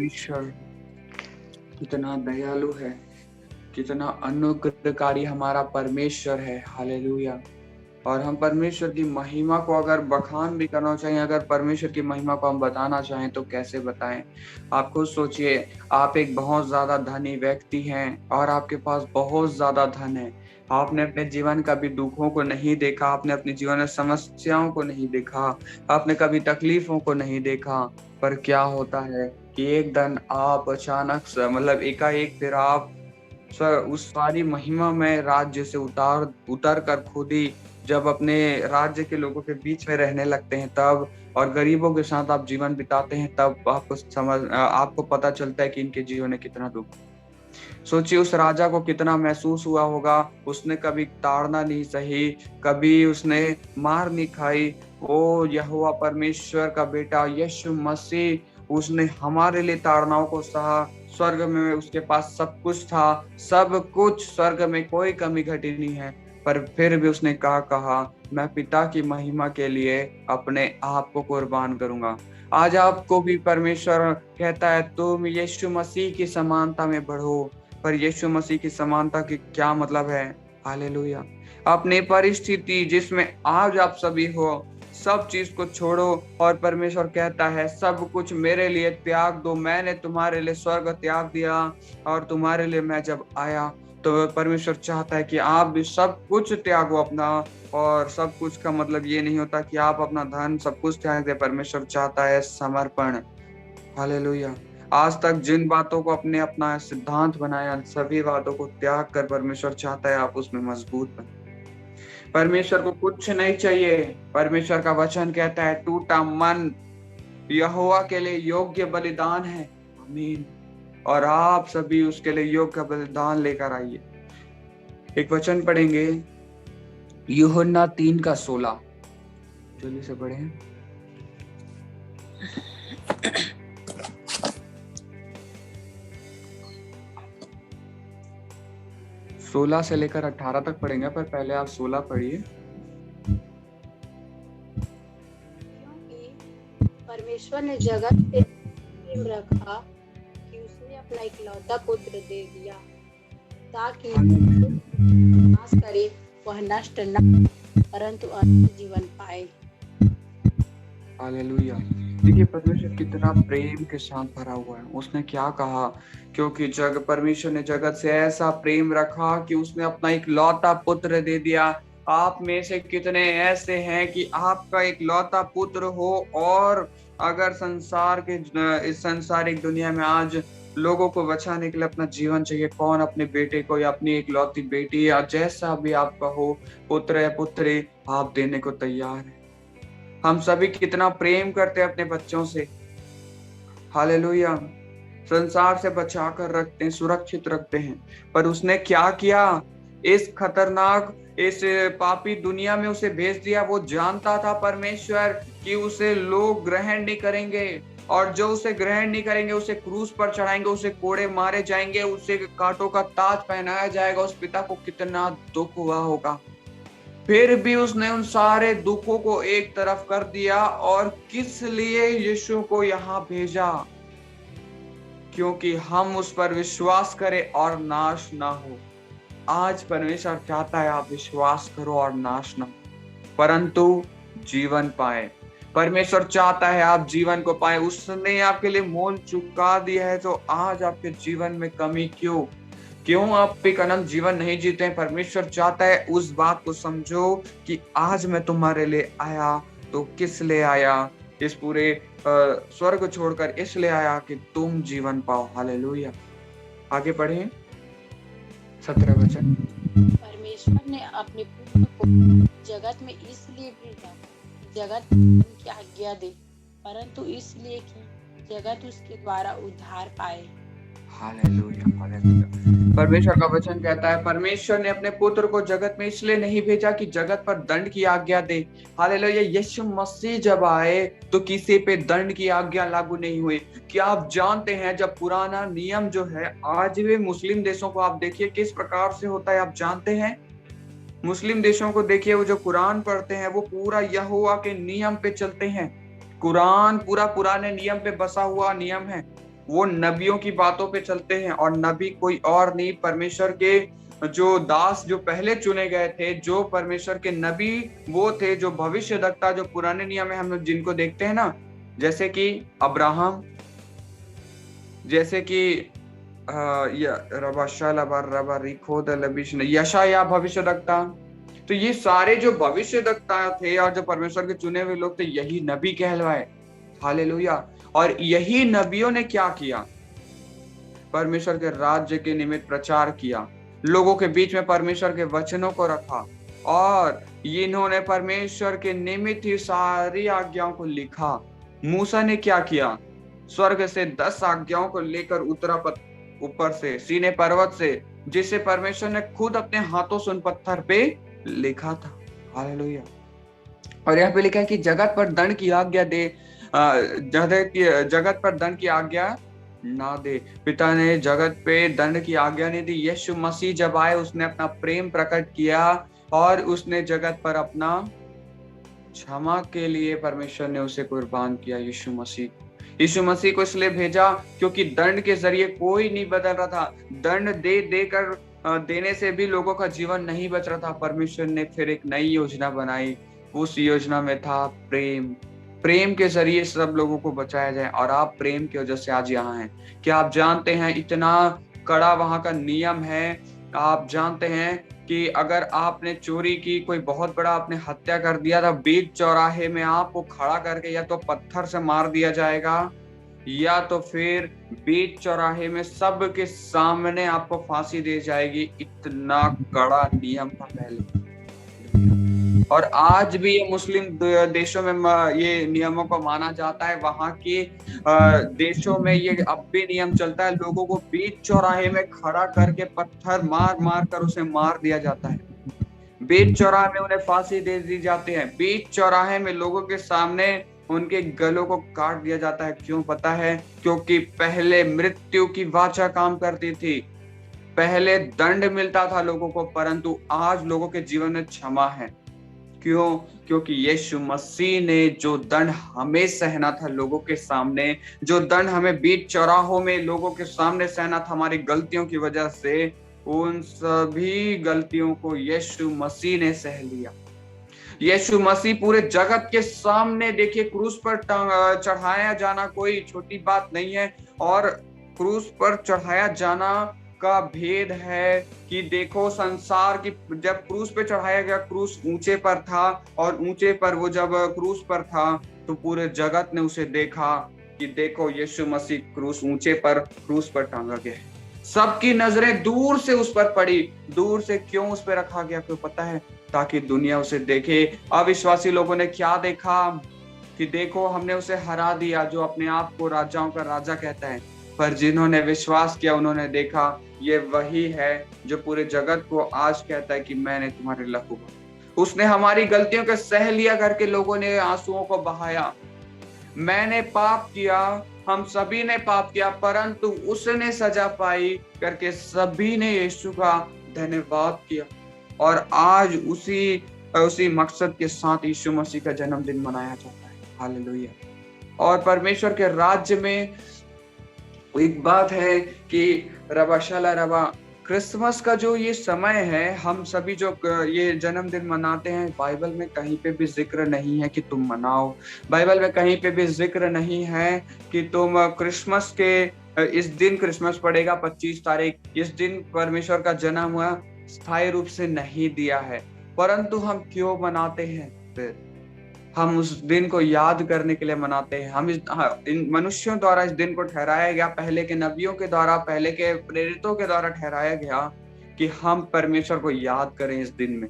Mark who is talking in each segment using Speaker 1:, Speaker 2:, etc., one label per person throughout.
Speaker 1: परमेश्वर कितना दयालु है, कितना अनुग्रहकारी हमारा परमेश्वर है। हालेलुया। और हम परमेश्वर की महिमा को अगर बखान भी करना चाहिए, अगर परमेश्वर की महिमा को हम बताना चाहें तो कैसे बताएं। आप खुद सोचिए, आप एक बहुत ज्यादा धनी व्यक्ति हैं और आपके पास बहुत ज्यादा धन है। आपने अपने जीवन कभी दुखों को नहीं देखा, आपने अपने जीवन में समस्याओं को नहीं देखा, आपने कभी तकलीफों को नहीं देखा। पर क्या होता है कि एक दिन आप अचानक से मतलब एकाएक फिर आप उस सारी महिमा में राज्य से उतर कर खुद ही जब अपने राज्य के लोगों के बीच में रहने लगते हैं तब, और गरीबों के साथ आप जीवन बिताते हैं तब आपको पता चलता है कि इनके जीवन में कितना दुख। सोचिए उस राजा को कितना महसूस हुआ होगा। उसने कभी ताड़ना नहीं सही, कभी उसने मार नहीं खाई। वो यहोवा परमेश्वर का बेटा यीशु मसीह, उसने हमारे लिए ताड़नाओं को सहा। स्वर्ग में उसके पास सब कुछ था, सब कुछ स्वर्ग में कोई कमी घटी नहीं है। पर फिर भी उसने कहा मैं पिता की महिमा के लिए अपने आप को कुर्बान करूंगा। आज आपको भी परमेश्वर कहता है तुम यीशु मसीह की समानता में बढ़ो। पर यीशु मसीह की समानता की क्या मतलब है? हालेलुया। अपनी परिस्थिति जिसमें आज आप सभी हो, सब चीज को छोड़ो और परमेश्वर कहता है सब कुछ मेरे लिए त्याग दो। मैंने तुम्हारे लिए स्वर्ग त्याग दिया और तुम्हारे लिए मैं जब आया तो परमेश्वर चाहता है कि आप भी सब कुछ त्यागो अपना। और सब कुछ का मतलब ये नहीं होता कि आप अपना धन सब कुछ त्याग दे। परमेश्वर चाहता है समर्पण। हालेलुया। आज तक जिन बातों को अपने अपना सिद्धांत बनाया, सभी बातों को त्याग कर परमेश्वर चाहता है आप उसमें मजबूत बने। परमेश्वर को कुछ नहीं चाहिए। परमेश्वर का वचन कहता है टूटा मन यहोवा के लिए योग्य बलिदान है। आमीन। और आप सभी उसके लिए योग्य बलिदान लेकर आइए। एक वचन पढ़ेंगे, यूहन्ना 3:16। जल्दी से पढ़ें। 16 से लेकर 18 तक पढ़ेंगे, पर पहले आप 16 पढ़िए।
Speaker 2: परमेश्वर ने जगत से प्रेम रखा कि उसने अपना इकलौता पुत्र दे दिया ताकि नाश करे वह नष्ट न परंतु अनंत जीवन पाए।
Speaker 1: हालेलुया। देखिए परमेश्वर कितना प्रेम के साथ भरा हुआ है। उसने क्या कहा, क्योंकि परमेश्वर ने जगत से ऐसा प्रेम रखा कि उसने अपना इकलौता पुत्र दे दिया। आप में से कितने ऐसे हैं कि आपका इकलौता पुत्र हो और अगर इस संसारिक दुनिया में आज लोगों को बचाने के लिए अपना जीवन चाहिए, कौन अपने बेटे को या अपनी इकलौती बेटी या जैसा भी आपका हो पुत्र या पुत्री आप देने को तैयार है। हम सभी कितना प्रेम करते हैं अपने बच्चों से। हालेलुया। संसार से बचा कर रखते हैं, सुरक्षित रखते हैं। पर उसने क्या किया, इस खतरनाक इस पापी दुनिया में उसे भेज दिया। वो जानता था परमेश्वर कि उसे लोग ग्रहण नहीं करेंगे, और जो उसे ग्रहण नहीं करेंगे उसे क्रूस पर चढ़ाएंगे, उसे कोड़े मारे जाएंगे, उसे कांटों का ताज पहनाया जाएगा। उस पिता को कितना दुख हुआ होगा। फिर भी उसने उन सारे दुखों को एक तरफ कर दिया और किस लिए यीशु को यहाँ भेजा, क्योंकि हम उस पर विश्वास करें और नाश ना हो। आज परमेश्वर चाहता है आप विश्वास करो और नाश ना हो परंतु जीवन पाए। परमेश्वर चाहता है आप जीवन को पाए। उसने आपके लिए मोल चुका दिया है, तो आज आपके जीवन में कमी क्यों आप एक अनंत जीवन नहीं जीते हैं? परमेश्वर चाहता है उस बात को समझो कि आज मैं तुम्हारे लिए आया तो किस लिए आया। इस पूरे स्वर्ग छोड़कर इसलिए आया कि तुम जीवन पाओ। हालेलुया। आगे पढ़ें 17 वचन।
Speaker 2: परमेश्वर ने अपने पुत्र को जगत में इसलिए भेजा जगत की आज्ञा दे, परंतु इसलिए कि जगत उसके द्वारा उद्धार पाए।
Speaker 1: Hallelujah, hallelujah. परमेश्वर का वचन कहता है परमेश्वर ने अपने पुत्र को जगत में इसलिए नहीं भेजा कि जगत पर दंड की आज्ञा दे। हालेलुया। यीशु मसीह जब आए तो किसी पे दंड की आज्ञा लागू नहीं हुई। क्या आप जानते हैं जब पुराना नियम जो है, आज भी मुस्लिम देशों को आप देखिए किस प्रकार से होता है, आप जानते हैं? मुस्लिम देशों को देखिए, वो जो कुरान पढ़ते हैं वो पूरा यहोवा के नियम पे चलते हैं। कुरान पूरा पुराने नियम पे बसा हुआ नियम है। वो नबियों की बातों पे चलते हैं, और नबी कोई और नहीं, परमेश्वर के जो दास जो पहले चुने गए थे, जो परमेश्वर के नबी वो थे, जो भविष्यद्वक्ता जो पुराने नियम में हम लोग जिनको देखते हैं ना, जैसे कि अब्राहम, जैसे कि यशायाह भविष्यद्वक्ता। तो ये सारे जो भविष्यद्वक्ता थे और जो परमेश्वर के चुने हुए लोग थे, यही नबी कहलवाए। हालेलुया। और यही नबियों ने क्या किया? परमेश्वर के राज्य के निमित्त प्रचार किया, लोगों के बीच में परमेश्वर के वचनों को रखा, और इन्होंने परमेश्वर के निमित्त ही सारी आज्ञाओं को लिखा। मूसा ने क्या किया? स्वर्ग से 10 आज्ञाओं को लेकर उतरा ऊपर से, सीने पर्वत से, जिसे परमेश्वर ने खुद अपने हाथों से उन पत्थर पे लिखा था। हालेलुया। और यहाँ पे लिखा है कि जगत पर दंड की आज्ञा दे, जगत पर दंड की आज्ञा ना दे। पिता ने जगत पे दंड की आज्ञा नहीं दी। यीशु मसीह जब आए, उसने अपना प्रेम प्रकट किया और उसने जगत पर अपना क्षमा के लिए परमेश्वर ने उसे कुर्बान किया। यीशु मसीह को इसलिए भेजा क्योंकि दंड के जरिए कोई नहीं बदल रहा था। दंड देकर देने से भी लोगों का जीवन नहीं बच रहा था। परमेश्वर ने फिर एक नई योजना बनाई। उस योजना में था प्रेम के जरिए सब लोगों को बचाया जाए। और आप प्रेम की वजह से आज यहाँ हैं। क्या आप जानते हैं इतना कड़ा वहां का नियम है? आप जानते हैं कि अगर आपने चोरी की, कोई बहुत बड़ा आपने हत्या कर दिया था, बीच चौराहे में आपको खड़ा करके या तो पत्थर से मार दिया जाएगा, या तो फिर बीच चौराहे में सबके सामने आपको फांसी दी जाएगी। इतना कड़ा नियम था पहले। और आज भी ये मुस्लिम देशों में ये नियमों को माना जाता है। वहां के देशों में ये अब भी नियम चलता है। लोगों को बीच चौराहे में खड़ा करके पत्थर मार मार कर उसे मार दिया जाता है। बीच चौराहे में उन्हें फांसी दे दी जाती है। बीच चौराहे में लोगों के सामने उनके गलों को काट दिया जाता है। क्यों पता है? क्योंकि पहले मृत्यु की वाचा काम करती थी, पहले दंड मिलता था लोगों को, परंतु आज लोगों के जीवन में क्षमा है। क्यों? क्योंकि यीशु मसीह ने जो दंड हमें सहना था लोगों के सामने, जो दंड हमें बीच चौराहों में लोगों के सामने सहना था हमारी गलतियों की वजह से, उन सभी गलतियों को यीशु मसीह ने सह लिया। यीशु मसीह पूरे जगत के सामने, देखिए, क्रूस पर चढ़ाया जाना कोई छोटी बात नहीं है। और क्रूस पर चढ़ाया जाना का भेद है कि देखो, संसार की जब क्रूस पे चढ़ाया गया, क्रूस ऊंचे पर था, और ऊंचे पर वो जब क्रूस पर था तो पूरे जगत ने उसे देखा कि देखो यीशु मसीह क्रूस ऊंचे पर क्रूस पर टांगा गया है। सबकी नजरें दूर से उस पर पड़ी। दूर से क्यों उस पर रखा गया? क्यों पता है? ताकि दुनिया उसे देखे। अविश्वासी लोगों ने क्या देखा कि देखो, हमने उसे हरा दिया जो अपने आप को राजाओं का राजा कहता है। पर जिन्होंने विश्वास किया, उन्होंने देखा ये वही है जो पूरे जगत को आज कहता है कि मैंने तुम्हारे लहू, उसने हमारी गलतियों को सह लिया करके लोगों ने आंसुओं को बहाया। मैंने पाप किया, हम सभी ने पाप किया, परंतु उसने सजा पाई करके सभी ने यीशु का धन्यवाद किया। और आज उसी मकसद के साथ यीशु मसीह का जन्मदिन मनाया जाता है। हालेलुया। और परमेश्वर के राज्य में एक बात है कि रबा क्रिसमस का जो ये समय है, हम सभी जो ये जन्मदिन मनाते हैं, बाइबल में कहीं पे भी जिक्र नहीं है कि तुम मनाओ। बाइबल में कहीं पे भी जिक्र नहीं है कि तुम क्रिसमस के इस दिन क्रिसमस पड़ेगा 25 तारीख, इस दिन परमेश्वर का जन्म हुआ, स्थायी रूप से नहीं दिया है। परंतु हम क्यों मनाते हैं? फिर हम उस दिन को याद करने के लिए मनाते हैं। हम इन मनुष्यों द्वारा इस दिन को ठहराया गया, पहले के नबियों के द्वारा, पहले के प्रेरितों के द्वारा ठहराया गया कि हम परमेश्वर को याद करें इस दिन में,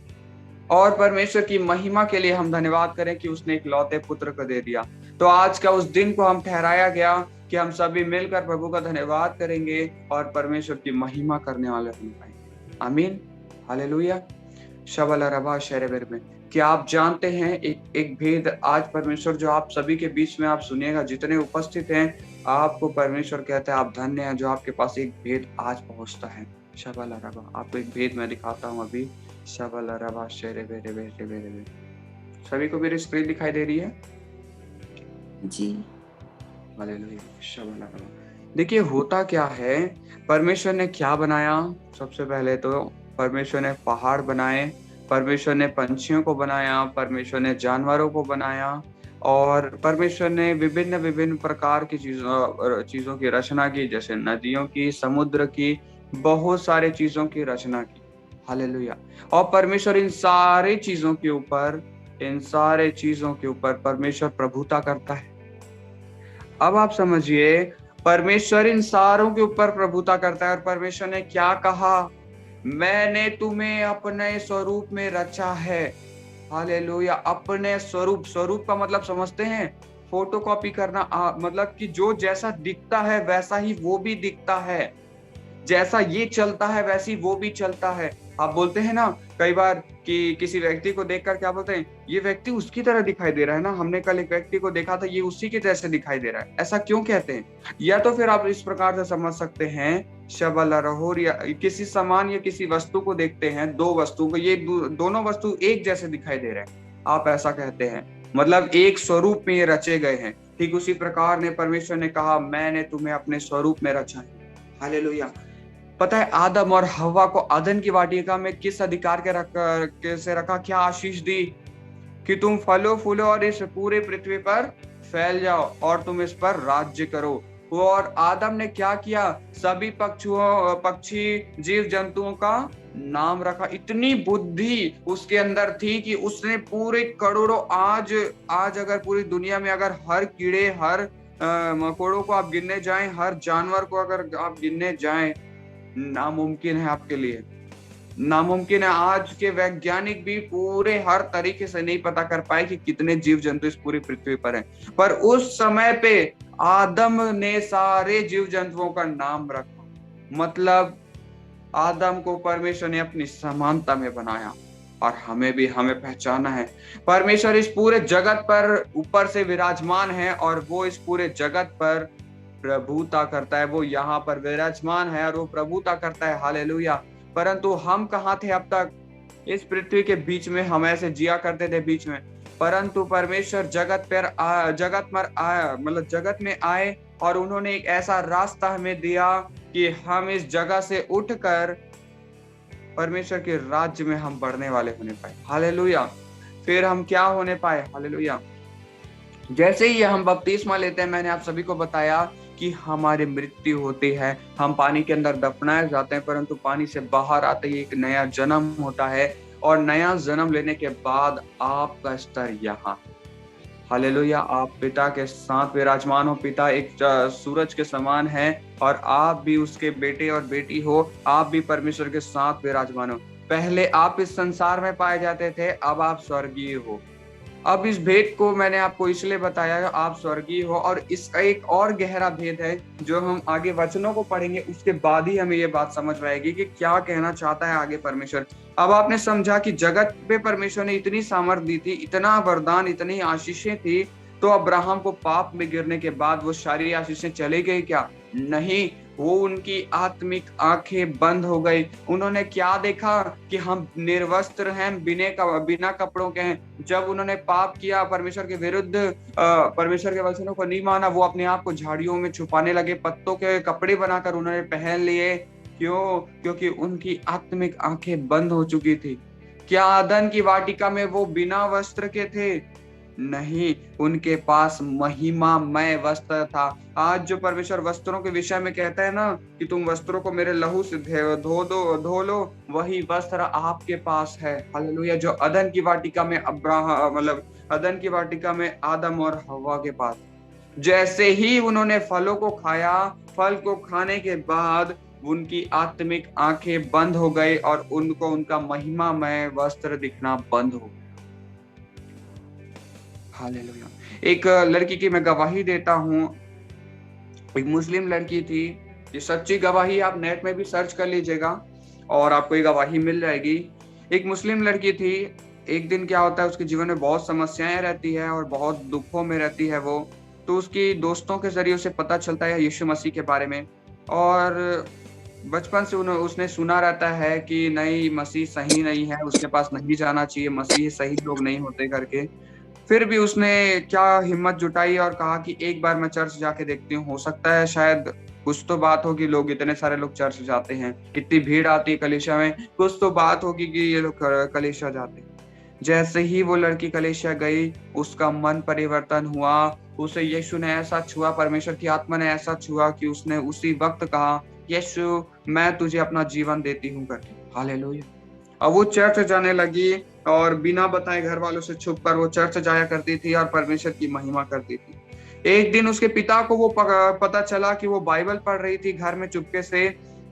Speaker 1: और परमेश्वर की महिमा के लिए हम धन्यवाद करें कि उसने एक लौते पुत्र को दे दिया। तो आज का उस दिन को हम ठहराया गया कि हम सभी मिलकर प्रभु का धन्यवाद करेंगे और परमेश्वर की महिमा करने वाले बन पाएंगे। आमीन। हालेलुया। शबला रबा शेरेबर में क्या आप जानते हैं एक भेद आज परमेश्वर जो आप सभी के बीच में आप सुनिएगा, जितने उपस्थित हैं, आपको परमेश्वर कहता है आप धन्य हैं जो आपके पास एक भेद आज पहुंचता है। शबला रबा, आपको एक भेद मैं दिखाता हूं अभी। शबला रबा शेरेबर, सभी को मेरी स्क्रीन दिखाई दे रही है?
Speaker 3: जी।
Speaker 1: हालेलुया। शबला रबा, देखिए होता क्या है, परमेश्वर ने क्या बनाया? सबसे पहले तो परमेश्वर ने पहाड़ बनाए, परमेश्वर ने पंछियों को बनाया, परमेश्वर ने जानवरों को बनाया और परमेश्वर ने विभिन्न विभिन्न प्रकार की चीजों की रचना की, जैसे नदियों की, समुद्र की, बहुत सारे चीजों की रचना की। हालेलुया। और परमेश्वर इन सारे चीजों के ऊपर परमेश्वर प्रभुता करता है। अब आप समझिए, परमेश्वर इन सारों के ऊपर प्रभुता करता है और परमेश्वर ने क्या कहा? मैंने तुम्हें अपने स्वरूप में रचा है। हालेलुया। अपने स्वरूप, स्वरूप का मतलब समझते हैं? फोटो कॉपी करना, मतलब कि जो जैसा दिखता है वैसा ही वो भी दिखता है, जैसा ये चलता है वैसी वो भी चलता है। आप बोलते हैं ना कई बार कि किसी व्यक्ति को देखकर क्या बोलते हैं, ये व्यक्ति उसकी तरह दिखाई दे रहा है ना, हमने कल एक व्यक्ति को देखा था, ये उसी के जैसे दिखाई दे रहा है। ऐसा क्यों कहते हैं? या तो फिर आप इस प्रकार से समझ सकते हैं, शबल रहोर, या किसी सामान या किसी वस्तु को देखते हैं, दो वस्तु को, ये दोनों वस्तु एक जैसे दिखाई दे रहे हैं, आप ऐसा कहते हैं, मतलब एक स्वरूप में ये रचे गए हैं। ठीक उसी प्रकार ने परमेश्वर ने कहा, मैंने तुम्हें अपने स्वरूप में रचा है। हालेलुया। पता है आदम और हव्वा को अदन की वाटिका में किस अधिकार के से रखा? क्या आशीष दी कि तुम फलो फूलो और इस पूरे पृथ्वी पर फैल जाओ और तुम इस पर राज्य करो। वो और आदम ने क्या किया? सभी पक्षी, जीव जंतुओं का नाम रखा। इतनी बुद्धि उसके अंदर थी कि उसने पूरे करोड़ों, आज अगर पूरी दुनिया में अगर हर कीड़े, हर मकोड़ों को आप गिनने जाएं, हर जानवर को अगर आप गिनने जाएं, नामुमकिन है आपके लिए, नामुमकिन है। आज के वैज्ञानिक भी पूरे हर तरीके से नहीं पता कर पाए कि कितने जीव जंतु इस पूरी पृथ्वी पर हैं। पर उस समय पे आदम ने सारे जीव जंतुओं का नाम रखा, मतलब आदम को परमेश्वर ने अपनी समानता में बनाया और हमें पहचाना है। परमेश्वर इस पूरे जगत पर ऊपर से विराजमान है और वो इस पूरे जगत पर प्रभुता करता है। वो यहाँ पर विराजमान है और वो प्रभुता करता है। हालेलुया। परंतु हम कहाँ थे अब तक? इस पृथ्वी के बीच में हम ऐसे जिया करते थे बीच में, परंतु परमेश्वर जगत में आए और उन्होंने एक ऐसा रास्ता हमें दिया कि हम इस जगह से उठकर परमेश्वर के राज्य में हम बढ़ने वाले होने पाए। हालेलुया। फिर हम क्या होने पाए? हालेलुया। जैसे ही हम बपतिस्मा लेते हैं, मैंने आप सभी को बताया कि हमारी मृत्यु होती है, हम पानी के अंदर दफनाए जाते हैं, परंतु पानी से बाहर आते ही एक नया जन्म होता है और नया जन्म लेने के बाद आपका स्तर यहाँ। हालेलुया। आप पिता के साथ विराजमान हो। पिता एक सूरज के समान है और आप भी उसके बेटे और बेटी हो, आप भी परमेश्वर के साथ विराजमान हो। पहले आप इस संसार में पाए जाते थे, अब आप स्वर्गीय हो। अब इस भेद को मैंने आपको इसलिए बताया, आप स्वर्गीय हो। और इसका एक और गहरा भेद है जो हम आगे वचनों को पढ़ेंगे, उसके बाद ही हमें ये बात समझ में आएगी कि क्या कहना चाहता है आगे परमेश्वर। अब आपने समझा कि जगत पे परमेश्वर ने इतनी सामर्थ दी थी, इतना वरदान, इतनी आशीषें थी, तो अब्राहम को पाप में गिरने के बाद वो सारी आशीषें चली गई क्या? नहीं, वो उनकी आत्मिक आंखें बंद हो गई। उन्होंने क्या देखा कि हम निर्वस्त्र हैं, बिना कपड़ों के हैं। जब उन्होंने पाप किया, परमेश्वर के विरुद्ध, परमेश्वर के वचनों को नहीं माना, वो अपने आप को झाड़ियों में छुपाने लगे, पत्तों के कपड़े बनाकर उन्होंने पहन लिए। क्यों? क्योंकि उनकी आत्मिक आंखें बंद हो चुकी थी। क्या अदन की वाटिका में वो बिना वस्त्र के थे? नहीं, उनके पास महिमामय वस्त्र था। आज जो परमेश्वर वस्त्रों के विषय में कहता है ना कि तुम वस्त्रों को मेरे लहू से धो लो, वही वस्त्र आपके पास है। हालेलुया। जो अदन की वाटिका में अदन की वाटिका में आदम और हव्वा के पास, जैसे ही उन्होंने फलों को खाया, फल को खाने के बाद उनकी आत्मिक आंखें बंद हो गई और उनको उनका महिमामय वस्त्र दिखना बंद हो गया। हालेलुया। एक लड़की की मैं गवाही देता हूँ। एक मुस्लिम लड़की थी, ये सच्ची गवाही, आप नेट में भी सर्च कर लीजिएगा और आपको ये गवाही मिल जाएगी। एक मुस्लिम लड़की थी। एक दिन क्या होता है, उसके जीवन में बहुत समस्याएं रहती है और बहुत दुखों में रहती है वो। तो उसकी दोस्तों के जरिए उसे पता चलता है यीशु मसीह के बारे में, और बचपन से उसने सुना रहता है कि नहीं, मसीह सही नहीं है, उसके पास नहीं जाना चाहिए, मसीह सही लोग नहीं होते करके। फिर भी उसने क्या हिम्मत जुटाई और कहा कि एक बार मैं चर्च जाके देखती हूँ, हो सकता है शायद कुछ तो बात होगी, लोग इतने सारे लोग चर्च जाते हैं, कितनी भीड़ आती है कलीसिया में, कुछ तो बात होगी कि ये लोग कलीसिया जाते हैं। जैसे ही वो लड़की कलीसिया गई, उसका मन परिवर्तन हुआ, उसे यीशु ने ऐसा छुआ, परमेश्वर की आत्मा ने ऐसा छुआ कि उसने उसी वक्त कहा, यीशु मैं तुझे अपना जीवन देती हूँ करके। हालेलुया। अब वो चर्च जाने लगी और बिना बताए घर वालों से छुप कर वो चर्च जाया करती थी और परमेश्वर की महिमा करती थी। एक दिन उसके पिता को वो पता चला कि वो बाइबल पढ़ रही थी घर में चुपके से।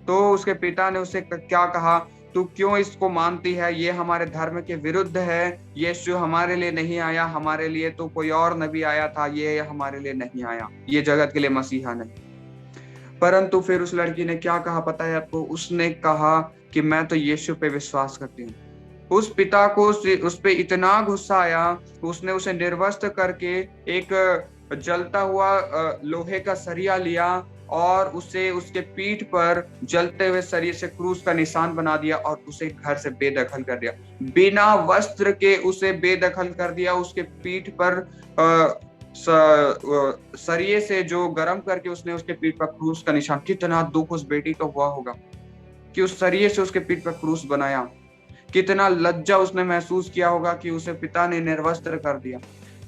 Speaker 1: तो उसके पिता ने उसे क्या कहा, तू क्यों इसको मानती है, ये हमारे धर्म के विरुद्ध है, यीशु हमारे लिए नहीं आया, हमारे लिए तो कोई और नबी आया था, ये हमारे लिए नहीं आया, ये जगत के लिए मसीहा नहीं। परंतु फिर उस लड़की ने क्या कहा पता है आपको, उसने कहा कि मैं तो यीशु पे विश्वास करती हूँ। उस पिता को उस पे इतना गुस्सा आया, उसने उसे निर्वस्त्र करके एक जलता हुआ लोहे का सरिया लिया और उसे उसके पीठ पर जलते हुए सरिये से क्रूस का निशान बना दिया और उसे घर से बेदखल कर दिया। बिना वस्त्र के उसे बेदखल कर दिया। उसके पीठ पर सरिये से जो गरम करके उसने उसके पीठ पर क्रूस का निशान। कितना दुख उस बेटी को हुआ होगा कि उस सरिये से उसके पीठ पर क्रूस बनाया। कितना लज्जा उसने महसूस किया होगा कि उसे पिता ने निर्वस्त्र कर दिया।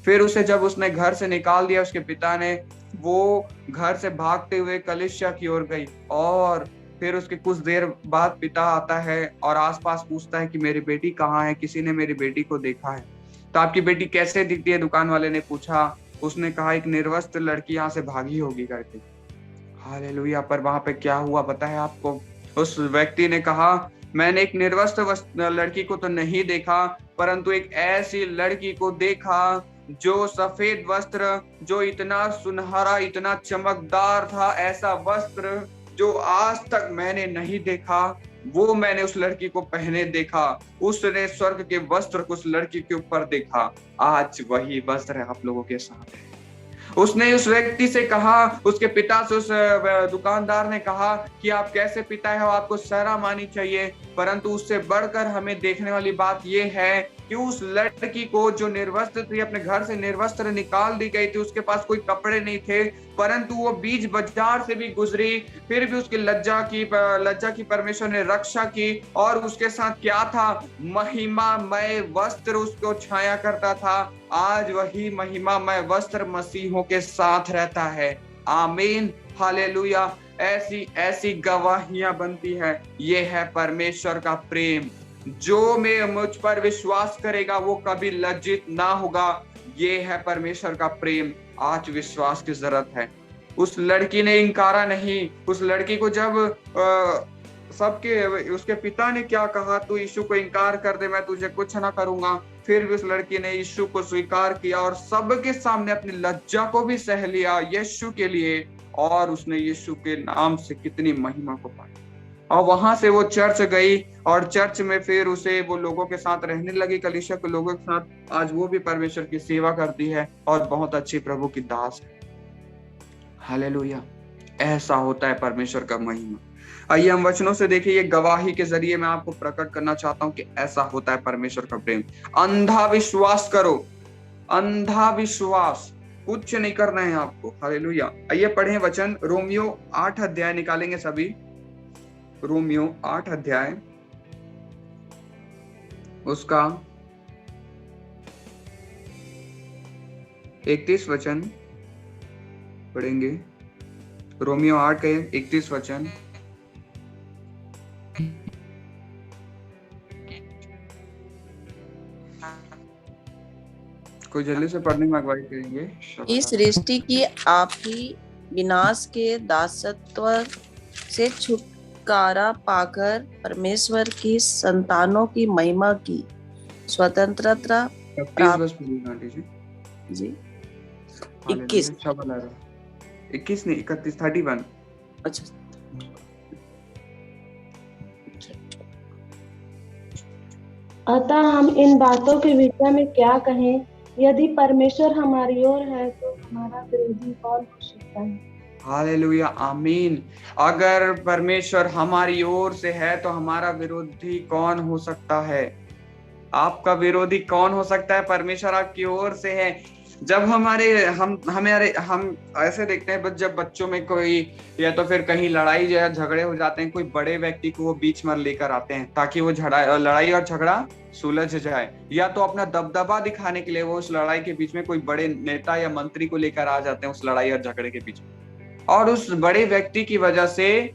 Speaker 1: फिर उसे जब उसने घर से निकाल दिया उसके पिता ने, वो घर से भागते हुए कलीसिया की ओर गई और फिर उसके कुछ देर बाद पिता आता है और आसपास पूछता है कि मेरी बेटी कहाँ है, किसी ने मेरी बेटी को देखा है? तो आपकी बेटी कैसे दिखती है? दुकान वाले ने पूछा। उसने कहा एक निर्वस्त्र लड़की यहाँ से भागी होगी करके। हालेलुया। पर वहां पे क्या हुआ पता है आपको? उस व्यक्ति ने कहा मैंने एक निर्वस्त्र लड़की को तो नहीं देखा, परंतु एक ऐसी लड़की को देखा जो सफेद वस्त्र, जो इतना सुनहरा, इतना चमकदार था, ऐसा वस्त्र जो आज तक मैंने नहीं देखा, वो मैंने उस लड़की को पहने देखा। उसने स्वर्ग के वस्त्र को उस लड़की के ऊपर देखा। आज वही वस्त्र है आप लोगों के साथ है। उसने उस व्यक्ति से कहा, उसके पिता से उस दुकानदार ने कहा कि आप कैसे पिता है, आपको सराहना मानी चाहिए। परंतु उससे बढ़कर हमें देखने वाली बात यह है कि उस लड़की को जो निर्वस्त्र थी, अपने घर से निर्वस्त्र निकाल दी गई थी, उसके पास कोई कपड़े नहीं थे, परंतु वो बीच बाजार से भी गुजरी, फिर भी उसकी लज्जा की परमेश्वर ने रक्षा की। और उसके साथ क्या था? महिमामय वस्त्र उसको छाया करता था। आज वही महिमामय वस्त्र मसीहों के साथ रहता है। आमीन, हालेलुया। ऐसी ऐसी गवाहियां बनती है। ये है परमेश्वर का प्रेम। जो में मुझ पर विश्वास करेगा वो कभी लज्जित ना होगा। ये है परमेश्वर का प्रेम। आज विश्वास की जरूरत है। उस लड़की ने इनकारा नहीं। उस लड़की को जब उसके पिता ने क्या कहा, तू यीशु को इनकार कर दे, मैं तुझे कुछ ना करूंगा, फिर भी उस लड़की ने यीशु को स्वीकार किया और सबके सामने अपनी लज्जा को भी सह लिया यीशु के लिए। और उसने यीशु के नाम से कितनी महिमा को पाया। और वहां से वो चर्च गई और चर्च में फिर उसे वो लोगों के साथ रहने लगी, कलीसिया के लोगों के साथ। आज वो भी परमेश्वर की सेवा करती है और बहुत अच्छी प्रभु की दास है। हालेलुया। ऐसा होता है परमेश्वर का महिमा। आइए हम वचनों से देखिए, ये गवाही के जरिए मैं आपको प्रकट करना चाहता हूं कि ऐसा होता है परमेश्वर का प्रेम। अंधा विश्वास करो, अंधा विश्वास, कुछ नहीं करना है आपको। हालेलुया। आइए पढ़ें वचन, रोमियो 8 अध्याय निकालेंगे सभी। रोमियो 8 अध्याय उसका 31 वचन पढ़ेंगे। रोमियो 8 के 31 वचन। कोई जल्दी से पढ़ने में अगुवाई करेंगे।
Speaker 3: इस सृष्टि की आपकी विनाश के दासत्व से छुटकारा पाकर परमेश्वर की संतानों की महिमा की स्वतंत्रता प्राप्त। जी 21
Speaker 1: नहीं 31 31।
Speaker 3: अच्छा,
Speaker 4: अतः हम इन बातों के विषय में क्या कहें? यदि परमेश्वर हमारी ओर है तो हमारा विरोधी कौन हो सकता है?
Speaker 1: हालेलुया, आमीन। अगर परमेश्वर हमारी ओर से है तो हमारा विरोधी कौन हो सकता है? आपका विरोधी कौन हो सकता है? परमेश्वर आपकी ओर से है। जब हम ऐसे देखते हैं, जब बच्चों में कोई या तो फिर कहीं लड़ाई या झगड़े हो जाते हैं, कोई बड़े व्यक्ति को वो बीच में लेकर आते हैं ताकि वो लड़ाई और झगड़ा सुलझ जाए, या तो अपना दबदबा दिखाने के लिए वो उस लड़ाई के बीच में कोई बड़े नेता या मंत्री को लेकर आ जाते हैं उस लड़ाई और झगड़े के बीच में, और उस बड़े व्यक्ति की वजह से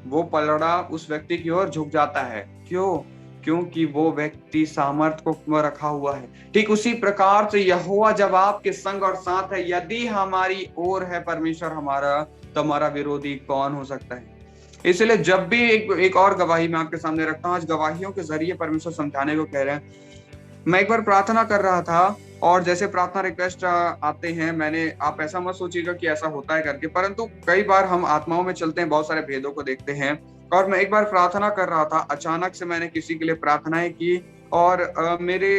Speaker 1: वो पलड़ा उस व्यक्ति की ओर झुक जाता है। क्यों? क्योंकि वो व्यक्ति सामर्थ्य को रखा हुआ है। ठीक उसी प्रकार से यहोवा जब आपके संग और साथ है, यदि हमारी ओर है परमेश्वर हमारा, तो हमारा विरोधी कौन हो सकता है। इसलिए जब भी एक और गवाही मैं आपके सामने रखता हूँ, आज गवाहियों के जरिए परमेश्वर समझाने को कह रहे हैं। मैं एक बार प्रार्थना कर रहा था, और जैसे प्रार्थना रिक्वेस्ट आते हैं, आप ऐसा मत सोचिएगा कि ऐसा होता है करके, परंतु कई बार हम आत्माओं में चलते हैं, बहुत सारे भेदों को देखते हैं। और मैं एक बार प्रार्थना कर रहा था, अचानक से मैंने किसी के लिए प्रार्थनाएं की, और मेरे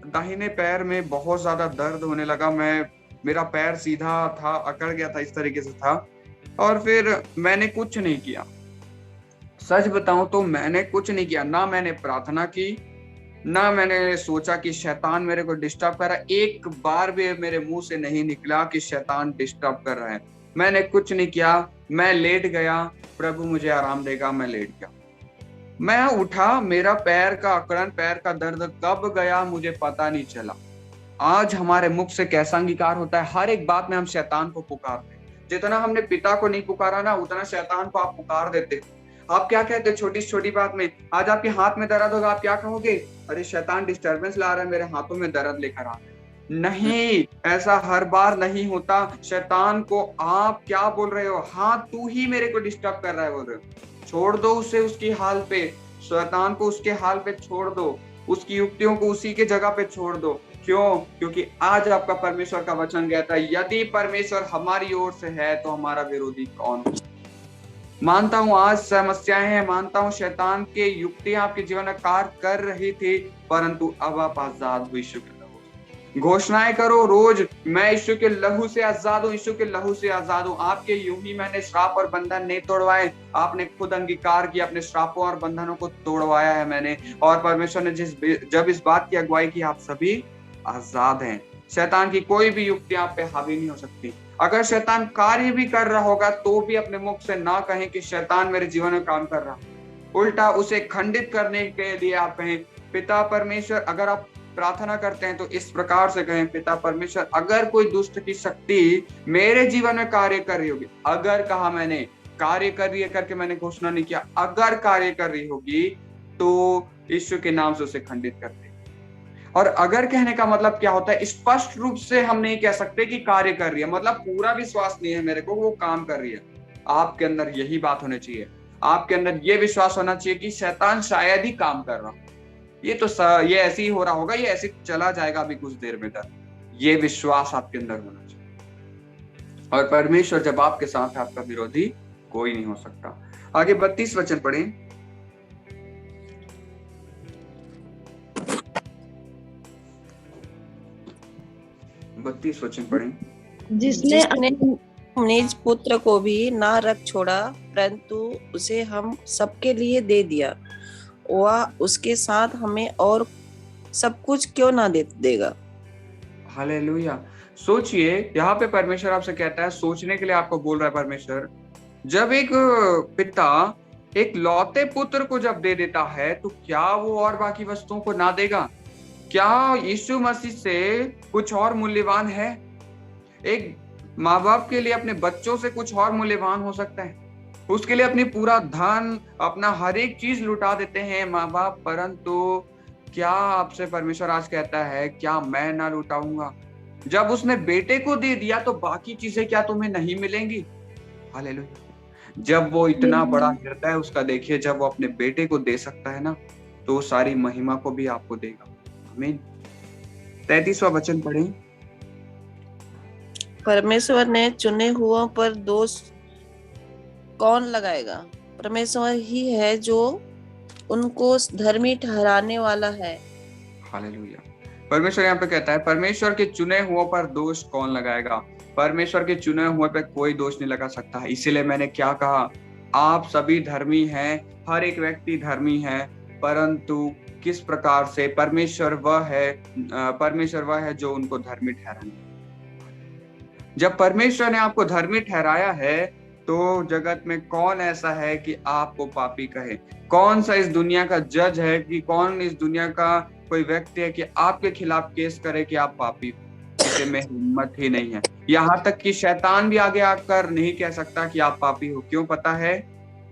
Speaker 1: दाहिने पैर में बहुत ज्यादा दर्द होने लगा। मेरा पैर सीधा था, अकड़ गया था, इस तरीके से था। और फिर मैंने कुछ नहीं किया, सच बताऊं तो मैंने कुछ नहीं किया, ना मैंने प्रार्थना की, ना मैंने सोचा कि शैतान मेरे को डिस्टर्ब कर रहा है। एक बार भी मेरे मुंह से नहीं निकला कि शैतान डिस्टर्ब कर रहा है। मैंने कुछ नहीं किया, मैं लेट गया, प्रभु मुझे आराम देगा, मैं लेट गया। मैं उठा, मेरा पैर का अकड़न, पैर का दर्द कब गया मुझे पता नहीं चला। आज हमारे मुख से कैसा अंगीकार होता है, हर एक बात में हम शैतान को पुकारते हैं। जितना हमने पिता को नहीं पुकारा ना, उतना शैतान को आप पुकार देते। आप क्या कहते हो छोटी छोटी बात में? आज आपके हाथ में दर्द होगा, आप क्या कहोगे? अरे शैतान डिस्टर्बेंस ला रहा है, मेरे हाथों में दर्द लेकर आ रहा है। नहीं, ऐसा हर बार नहीं होता। शैतान को आप क्या बोल रहे हो? हाँ, तू ही मेरे को डिस्टर्ब कर रहा है बोल रहे हो। छोड़ दो उसे उसकी हाल पे, शैतान को उसके हाल पे छोड़ दो, उसकी युक्तियों को उसी के जगह पे छोड़ दो। क्यों? क्योंकि आज आपका परमेश्वर का वचन कहता है, यदि परमेश्वर हमारी ओर से है तो हमारा विरोधी कौन है। मानता हूं आज समस्याएं हैं, मानता हूं शैतान के युक्तियां आपके जीवन में कार्य कर रही थी, परंतु अब आप आजाद हुई। यीशु के लहू घोषणाएं करो रोज, मैं यीशु के लहू से आजाद हूं, यीशु के लहू से आजाद हूं। आपके यूं ही मैंने श्राप और बंधन नहीं तोड़वाए, आपने खुद अंगीकार किया, अपने श्रापों और बंधनों को तोड़वाया है मैंने। और परमेश्वर ने जब इस बात की अगुवाई की, आप सभी आजाद हैं। शैतान की कोई भी युक्ति आप पे हावी नहीं हो सकती। अगर शैतान कार्य भी कर रहा होगा तो भी अपने मुख से ना कहें कि शैतान मेरे जीवन में काम कर रहा है। उल्टा उसे खंडित करने के लिए आप कहें, पिता परमेश्वर, अगर आप प्रार्थना करते हैं तो इस प्रकार से कहें, पिता परमेश्वर, अगर कोई दुष्ट की शक्ति मेरे जीवन में कार्य कर रही होगी, अगर कहा मैंने कार्य कर रही है करके मैंने घोषणा नहीं किया, अगर कार्य कर रही होगी तो यीशु के नाम से उसे खंडित कर दे। और अगर कहने का मतलब क्या होता है, स्पष्ट रूप से हम नहीं कह सकते कि कार्य कर रही है, मतलब पूरा विश्वास नहीं है मेरे को वो काम कर रही है। आपके अंदर यही बात होनी चाहिए, आपके अंदर ये विश्वास होना चाहिए कि शैतान शायद ही काम कर रहा, ये ऐसे ही हो रहा होगा, ये ऐसे चला जाएगा अभी कुछ देर में तक। ये विश्वास आपके अंदर होना चाहिए। और परमेश्वर जब आपके साथ है, आपका विरोधी कोई नहीं हो सकता। आगे 32 वचन पढ़ें। वचन पढ़ें।
Speaker 3: जिसने निज पुत्र को भी ना रख छोड़ा, परंतु उसे हम सबके लिए दे दिया, वह उसके साथ हमें और सब कुछ क्यों ना देगा।
Speaker 1: हालेलुया। सोचिए, यहाँ पे परमेश्वर आपसे कहता है, सोचने के लिए आपको बोल रहा है परमेश्वर, जब एक पिता एक लौते पुत्र को जब दे देता है तो क्या वो और बाकी वस्तुओं को ना देगा? क्या यीशु मसीह से कुछ और मूल्यवान है? एक माँ बाप के लिए अपने बच्चों से कुछ और मूल्यवान हो सकता है? उसके लिए अपनी पूरा धन, अपना हर एक चीज लुटा देते हैं माँ बाप, परंतु क्या आपसे परमेश्वर आज कहता है, क्या मैं ना लुटाऊंगा? जब उसने बेटे को दे दिया तो बाकी चीजें क्या तुम्हें नहीं मिलेंगी? हालेलुया। जब वो इतना बड़ा हृदय उसका देखिए, जब वो अपने बेटे को दे सकता है ना, तो सारी महिमा को भी आपको देगा। आमीन। 33वां वचन पढ़ें।
Speaker 3: परमेश्वर ने चुने हुओं पर दोष कौन लगाएगा? परमेश्वर ही है जो उनको धर्मी ठहराने वाला है।
Speaker 1: हालेलुया। परमेश्वर यहाँ पे कहता है, परमेश्वर के चुने हुओं पर दोष कौन लगाएगा? परमेश्वर के चुने हुए पे कोई दोष नहीं लगा सकता। इसीलिए मैंने क्या कहा, आप सभी धर्मी हैं, हर एक व्यक्ति धर्मी है, परंतु किस प्रकार से? परमेश्वर वह है जो उनको धर्मी ठहराए। जब परमेश्वर ने आपको धर्मी ठहराया है तो जगत में कौन ऐसा है कि आपको पापी कहे? कौन सा इस दुनिया का जज है कि कौन इस दुनिया का कोई व्यक्ति है कि आपके खिलाफ केस करे कि आप पापी हो? किसी में हिम्मत ही नहीं है। यहाँ तक कि शैतान भी आगे आकर नहीं कह सकता कि आप पापी हो। क्यों पता है?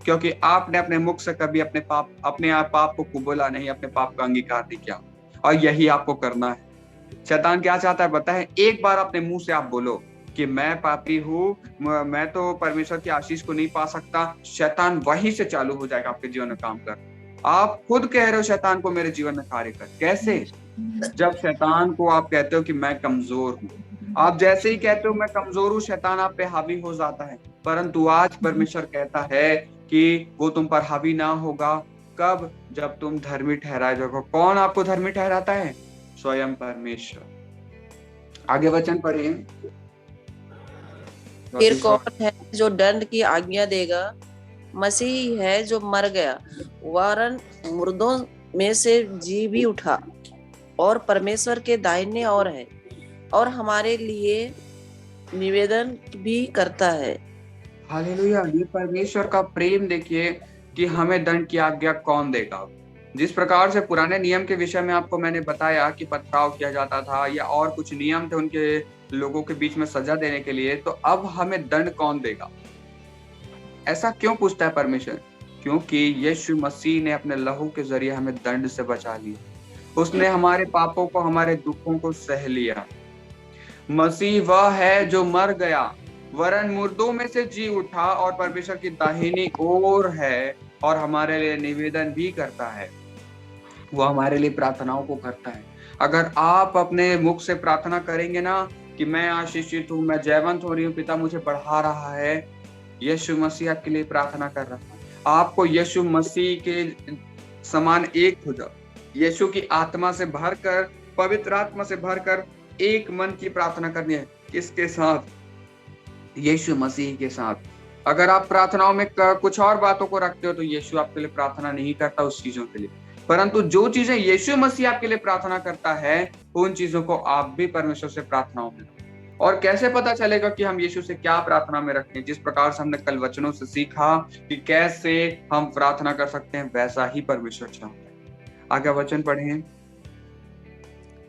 Speaker 1: क्योंकि आपने अपने मुख से कभी अपने आप पाप को कुबोला नहीं, अपने पाप का अंगीकार नहीं किया, और यही आपको करना है। शैतान क्या चाहता है पता है? एक बार अपने मुंह से आप बोलो कि मैं पापी हूँ, मैं तो परमेश्वर की आशीष को नहीं पा सकता, शैतान वहीं से चालू हो जाएगा आपके जीवन में काम कर। आप खुद कह रहे हो शैतान को मेरे जीवन में कार्य कर। कैसे? जब शैतान को आप कहते हो कि मैं कमजोर हूँ, आप जैसे ही कहते हो मैं कमजोर हूँ, शैतान आप पे हावी हो जाता है। परंतु आज परमेश्वर कहता है कि वो तुम पर हावी ना होगा। कब? जब तुम धर्मी ठहराए जाओगे। कौन आपको धर्मी ठहराता है? स्वयं परमेश्वर। आगे वचन पढ़िए।
Speaker 3: फिर कौन है जो दंड की आज्ञा देगा? मसीह है जो मर गया, वरन मुर्दों में से जी भी उठा और परमेश्वर के दाहिने ओर है, और हमारे लिए निवेदन भी करता है।
Speaker 1: हालेलुया। ये परमेश्वर का प्रेम देखिए कि हमें दंड की आज्ञा कौन देगा। जिस प्रकार से पुराने नियम के विषय में आपको मैंने बताया कि पथराव किया जाता था या और कुछ नियम थे उनके लोगों के बीच में सजा देने के लिए, तो अब हमें दंड कौन देगा? ऐसा क्यों पूछता है परमेश्वर? क्योंकि यीशु मसीह ने अपने लहू के जरिए हमें दंड से बचा लिया। उसने हमारे पापों को, हमारे दुखों को सह लिया। मसीह वह है जो मर गया, वरन मुर्दों में से जी उठा और परमेश्वर की दाहिनी ओर है, और हमारे लिए निवेदन भी करता है। वो हमारे लिए प्रार्थनाओं को करता है। अगर आप अपने मुख से प्रार्थना करेंगे ना कि मैं आशीषित हूँ, मैं जयवंत हो रही हूँ, पिता मुझे बढ़ा रहा है, यीशु मसीह आपके लिए प्रार्थना कर रहा है। आपको यीशु मसीह के समान एक हो जाओ, यीशु की आत्मा से भरकर, पवित्र आत्मा से भरकर एक मन की प्रार्थना करनी है। किसके साथ? यीशु मसीह के साथ। अगर आप प्रार्थनाओं में कुछ और बातों को रखते हो तो यीशु आपके लिए प्रार्थना नहीं करता उस चीजों के लिए। परंतु जो चीजें यीशु मसीह आपके लिए प्रार्थना करता है, उन चीजों को आप भी परमेश्वर से प्रार्थनाओं में। और कैसे पता चलेगा कि हम यीशु से क्या प्रार्थना में रखें? जिस प्रकार से हमने कल वचनों से सीखा कि कैसे हम प्रार्थना कर सकते हैं, वैसा ही परमेश्वर चाहता है। आगे वचन पढ़ें।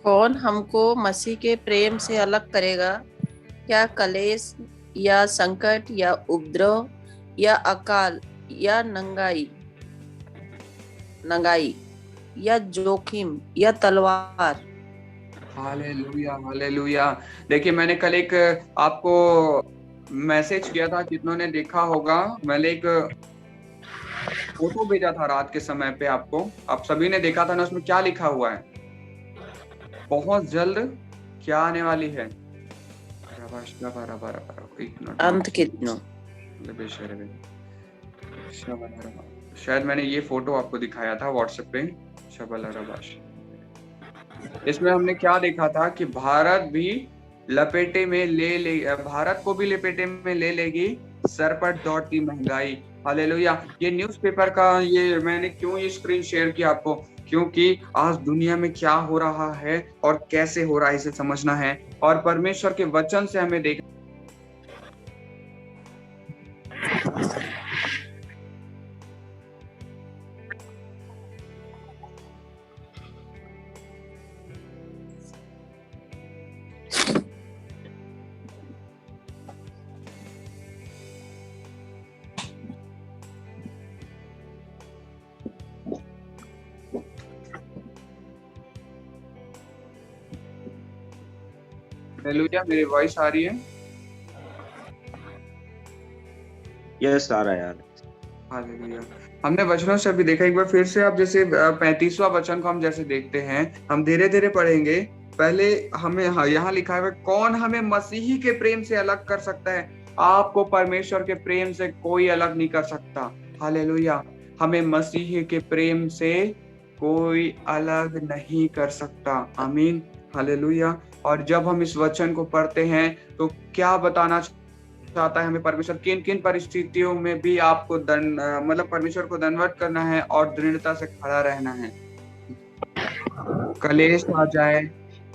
Speaker 3: कौन हमको मसीह के प्रेम से अलग करेगा? क्या कलेश या संकट या उपद्रव या अकाल या नंगाई या जोखिम या तलवार?
Speaker 1: Hallelujah, hallelujah. देखिए मैंने कल एक आपको मैसेज किया था, कितनों ने देखा होगा। मैंने एक फोटो भेजा था रात के समय पे आपको, आप सभी ने देखा था ना। उसमें क्या लिखा हुआ है? बहुत जल्द क्या आने वाली है?
Speaker 3: अंत के दिनों।
Speaker 1: शायद मैंने ये फोटो आपको दिखाया था व्हाट्सएप पे। इसमें हमने क्या देखा था कि भारत भी लपेटे में भारत को भी लपेटे में ले लेगी सरपट दौड़ती महंगाई। हालेलुया। ये न्यूज़पेपर का ये मैंने क्यों ये स्क्रीन शेयर किया आपको? क्योंकि आज दुनिया में क्या हो रहा है और कैसे हो रहा है इसे समझना है, और परमेश्वर के वचन से हमें देख हालेलुया। मेरी वॉइस आ रही है?
Speaker 5: यस आ रहा है यार।
Speaker 1: हालेलुया। हमने वचनों से अभी देखा, एक बार फिर से आप जैसे 35वां वचन को हम जैसे देखते हैं, हम धीरे धीरे पढ़ेंगे। पहले हमें यहाँ लिखा है कौन हमें मसीही के प्रेम से अलग कर सकता है? आपको परमेश्वर के प्रेम से कोई अलग नहीं कर सकता। हालेलुया। हमें मसीही के प्रेम से कोई अलग नहीं कर सकता। आमीन। हालेलुया। और जब हम इस वचन को पढ़ते हैं तो क्या बताना चाहता है हमें परमेश्वर? किन किन परिस्थितियों में भी आपको मतलब परमेश्वर को दंडवत करना है और दृढ़ता से खड़ा रहना है। कलेश आ जाए,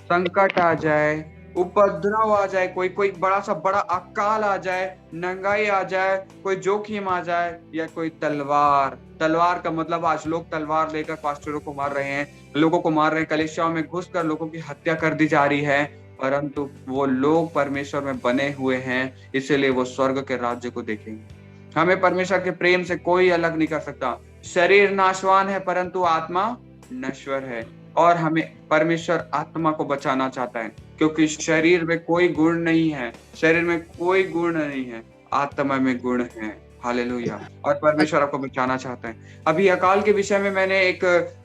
Speaker 1: संकट आ जाए, उपद्रव आ जाए, कोई कोई बड़ा अकाल आ जाए, नंगाई आ जाए, कोई जोखिम आ जाए, या कोई तलवार का मतलब आज लोग तलवार लेकर पास्टरों को मार रहे हैं, लोगों को मार रहे हैं, कलीसियाओं में घुसकर लोगों की हत्या कर दी जा रही है, परंतु वो लोग परमेश्वर में बने हुए हैं, इसलिए वो स्वर्ग के राज्य को देखेंगे। हमें परमेश्वर के प्रेम से कोई अलग नहीं कर सकता। शरीर नाशवान है परंतु आत्मा नश्वर है, और हमें परमेश्वर आत्मा को बचाना चाहता है, क्योंकि शरीर में कोई गुण नहीं है, शरीर में कोई गुण नहीं है, आत्मा में गुण है। हालेलुया। और परमेश्वर आपको बचाना चाहता है। अभी अकाल के विषय में मैंने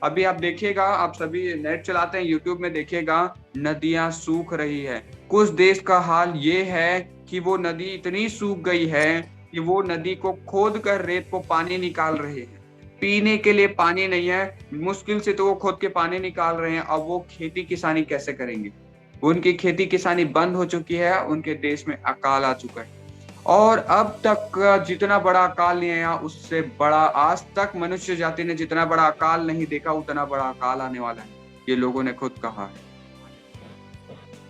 Speaker 1: अभी आप देखिएगा, आप सभी नेट चलाते हैं, यूट्यूब में देखिएगा, नदियां सूख रही है। कुछ देश का हाल ये है कि वो नदी इतनी सूख गई है कि वो नदी को खोद कर रेत को पानी निकाल रहे हैं, पीने के लिए पानी नहीं है, मुश्किल से तो वो खोद के पानी निकाल रहे हैं। अब वो खेती किसानी कैसे करेंगे? उनकी खेती किसानी बंद हो चुकी है, उनके देश में अकाल आ चुका है, और अब तक जितना बड़ा अकाल नहीं आया उससे बड़ा, आज तक मनुष्य जाति ने जितना बड़ा अकाल नहीं देखा उतना बड़ा अकाल आने वाला है, ये लोगों ने खुद कहा है।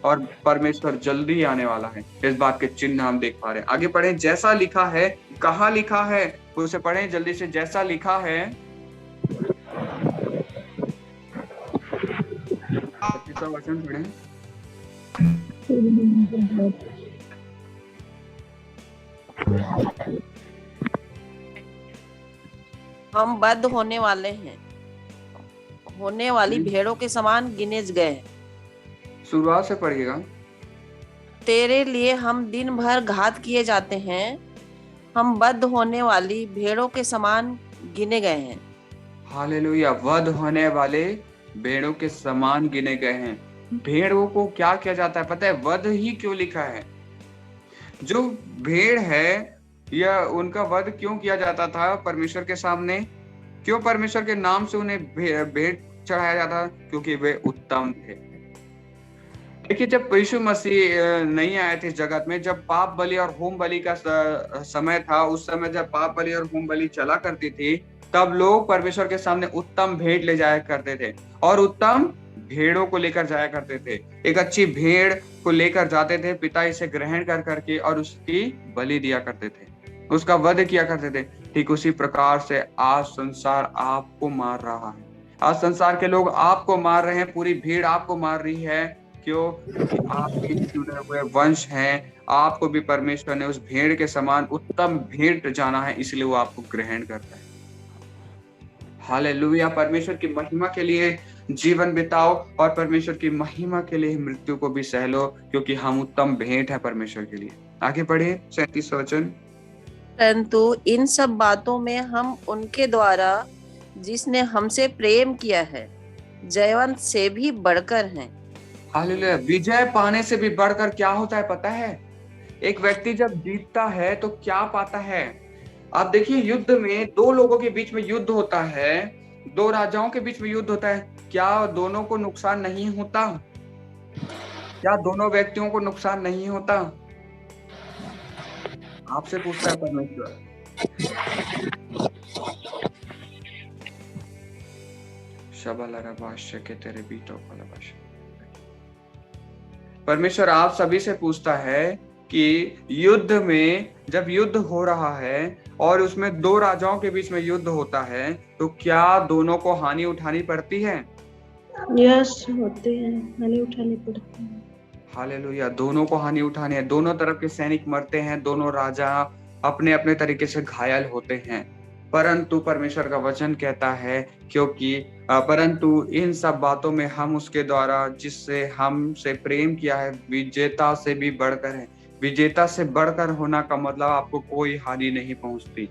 Speaker 1: और परमेश्वर जल्दी ही आने वाला है, इस बात के चिन्ह हम देख पा रहे हैं। आगे पढ़ें, जैसा लिखा है, कहाँ लिखा है उसे पढ़ें जल्दी से। जैसा लिखा है, 25वां वचन पढ़ें।
Speaker 3: हम बद्ध होने वाले हैं, होने वाली भेड़ों के समान गिने गए हैं।
Speaker 1: शुरुआत से पढ़िएगा।
Speaker 3: तेरे लिए हम दिन भर घात किए जाते हैं, हम बद्ध होने वाली भेड़ों के समान गिने गए हैं।
Speaker 1: हालेलुया। वध होने वाले भेड़ों के समान गिने गए हैं। भेड़ों को क्या किया जाता है पता है? वध ही क्यों लिखा है? जो भेड़ है या उनका वध क्यों किया जाता था परमेश्वर के सामने? क्यों परमेश्वर के नाम से उन्हें भेड़ चढ़ाया जाता? क्योंकि वे उत्तम थे। देखिए, जब यीशु मसीह नहीं आए थे जगत में, जब पाप बलि और होम बलि का समय था, उस समय जब पाप बलि और होम बलि चला करती थी, तब लोग परमेश्वर के सामने उत्तम भेड़ ले जाया करते थे और उत्तम भेड़ों को लेकर जाया करते थे। एक अच्छी भेड़ को लेकर जाते थे, पिता इसे ग्रहण कर करके और उसकी बलि दिया करते थे, उसका वध किया करते थे। ठीक उसी प्रकार से आज संसार आपको मार रहा है, आज संसार के लोग आपको मार रहे हैं, पूरी भीड़ आपको मार रही है। क्यों? क्योंकि आपके चुने हुए वंश हैं, आपको भी परमेश्वर ने उस भेड़ के समान उत्तम भेंट जाना है, इसलिए वो आपको ग्रहण करता है। हालेलुया। परमेश्वर की महिमा के लिए जीवन बिताओ और परमेश्वर की महिमा के लिए मृत्यु को भी सह लो, क्योंकि हम उत्तम भेंट है परमेश्वर के लिए। आगे बढ़े, 37 वचन।
Speaker 3: परंतु इन सब बातों में हम उनके द्वारा जिसने हमसे प्रेम किया है जयवंत से भी बढ़कर हैं।
Speaker 1: हालेलुया। विजय पाने से भी बढ़कर क्या होता है पता है? एक व्यक्ति जब जीतता है तो क्या पाता है? आप देखिए, युद्ध में दो लोगों के बीच में युद्ध होता है, दो राजाओं के बीच में युद्ध होता है, क्या दोनों को नुकसान नहीं होता? क्या दोनों व्यक्तियों को नुकसान नहीं होता? आपसे पूछता है परमेश्वर। परमेश्वर आप सभी से पूछता है कि युद्ध में, जब युद्ध हो रहा है और उसमें दो राजाओं के बीच में युद्ध होता है, तो क्या दोनों को हानि उठानी पड़ती है?
Speaker 4: यस, होते हैं, हानि उठानी पड़ती है।
Speaker 1: हालेलुया। दोनों को हानि उठानी है, दोनों तरफ के सैनिक मरते हैं, दोनों राजा अपने अपने तरीके से घायल होते हैं, परंतु परमेश्वर का वचन कहता है परंतु इन सब बातों में हम उसके द्वारा जिससे हमसे प्रेम किया है विजेता से भी बढ़कर है। विजेता से बढ़कर होना का मतलब आपको कोई हानि नहीं पहुंचती,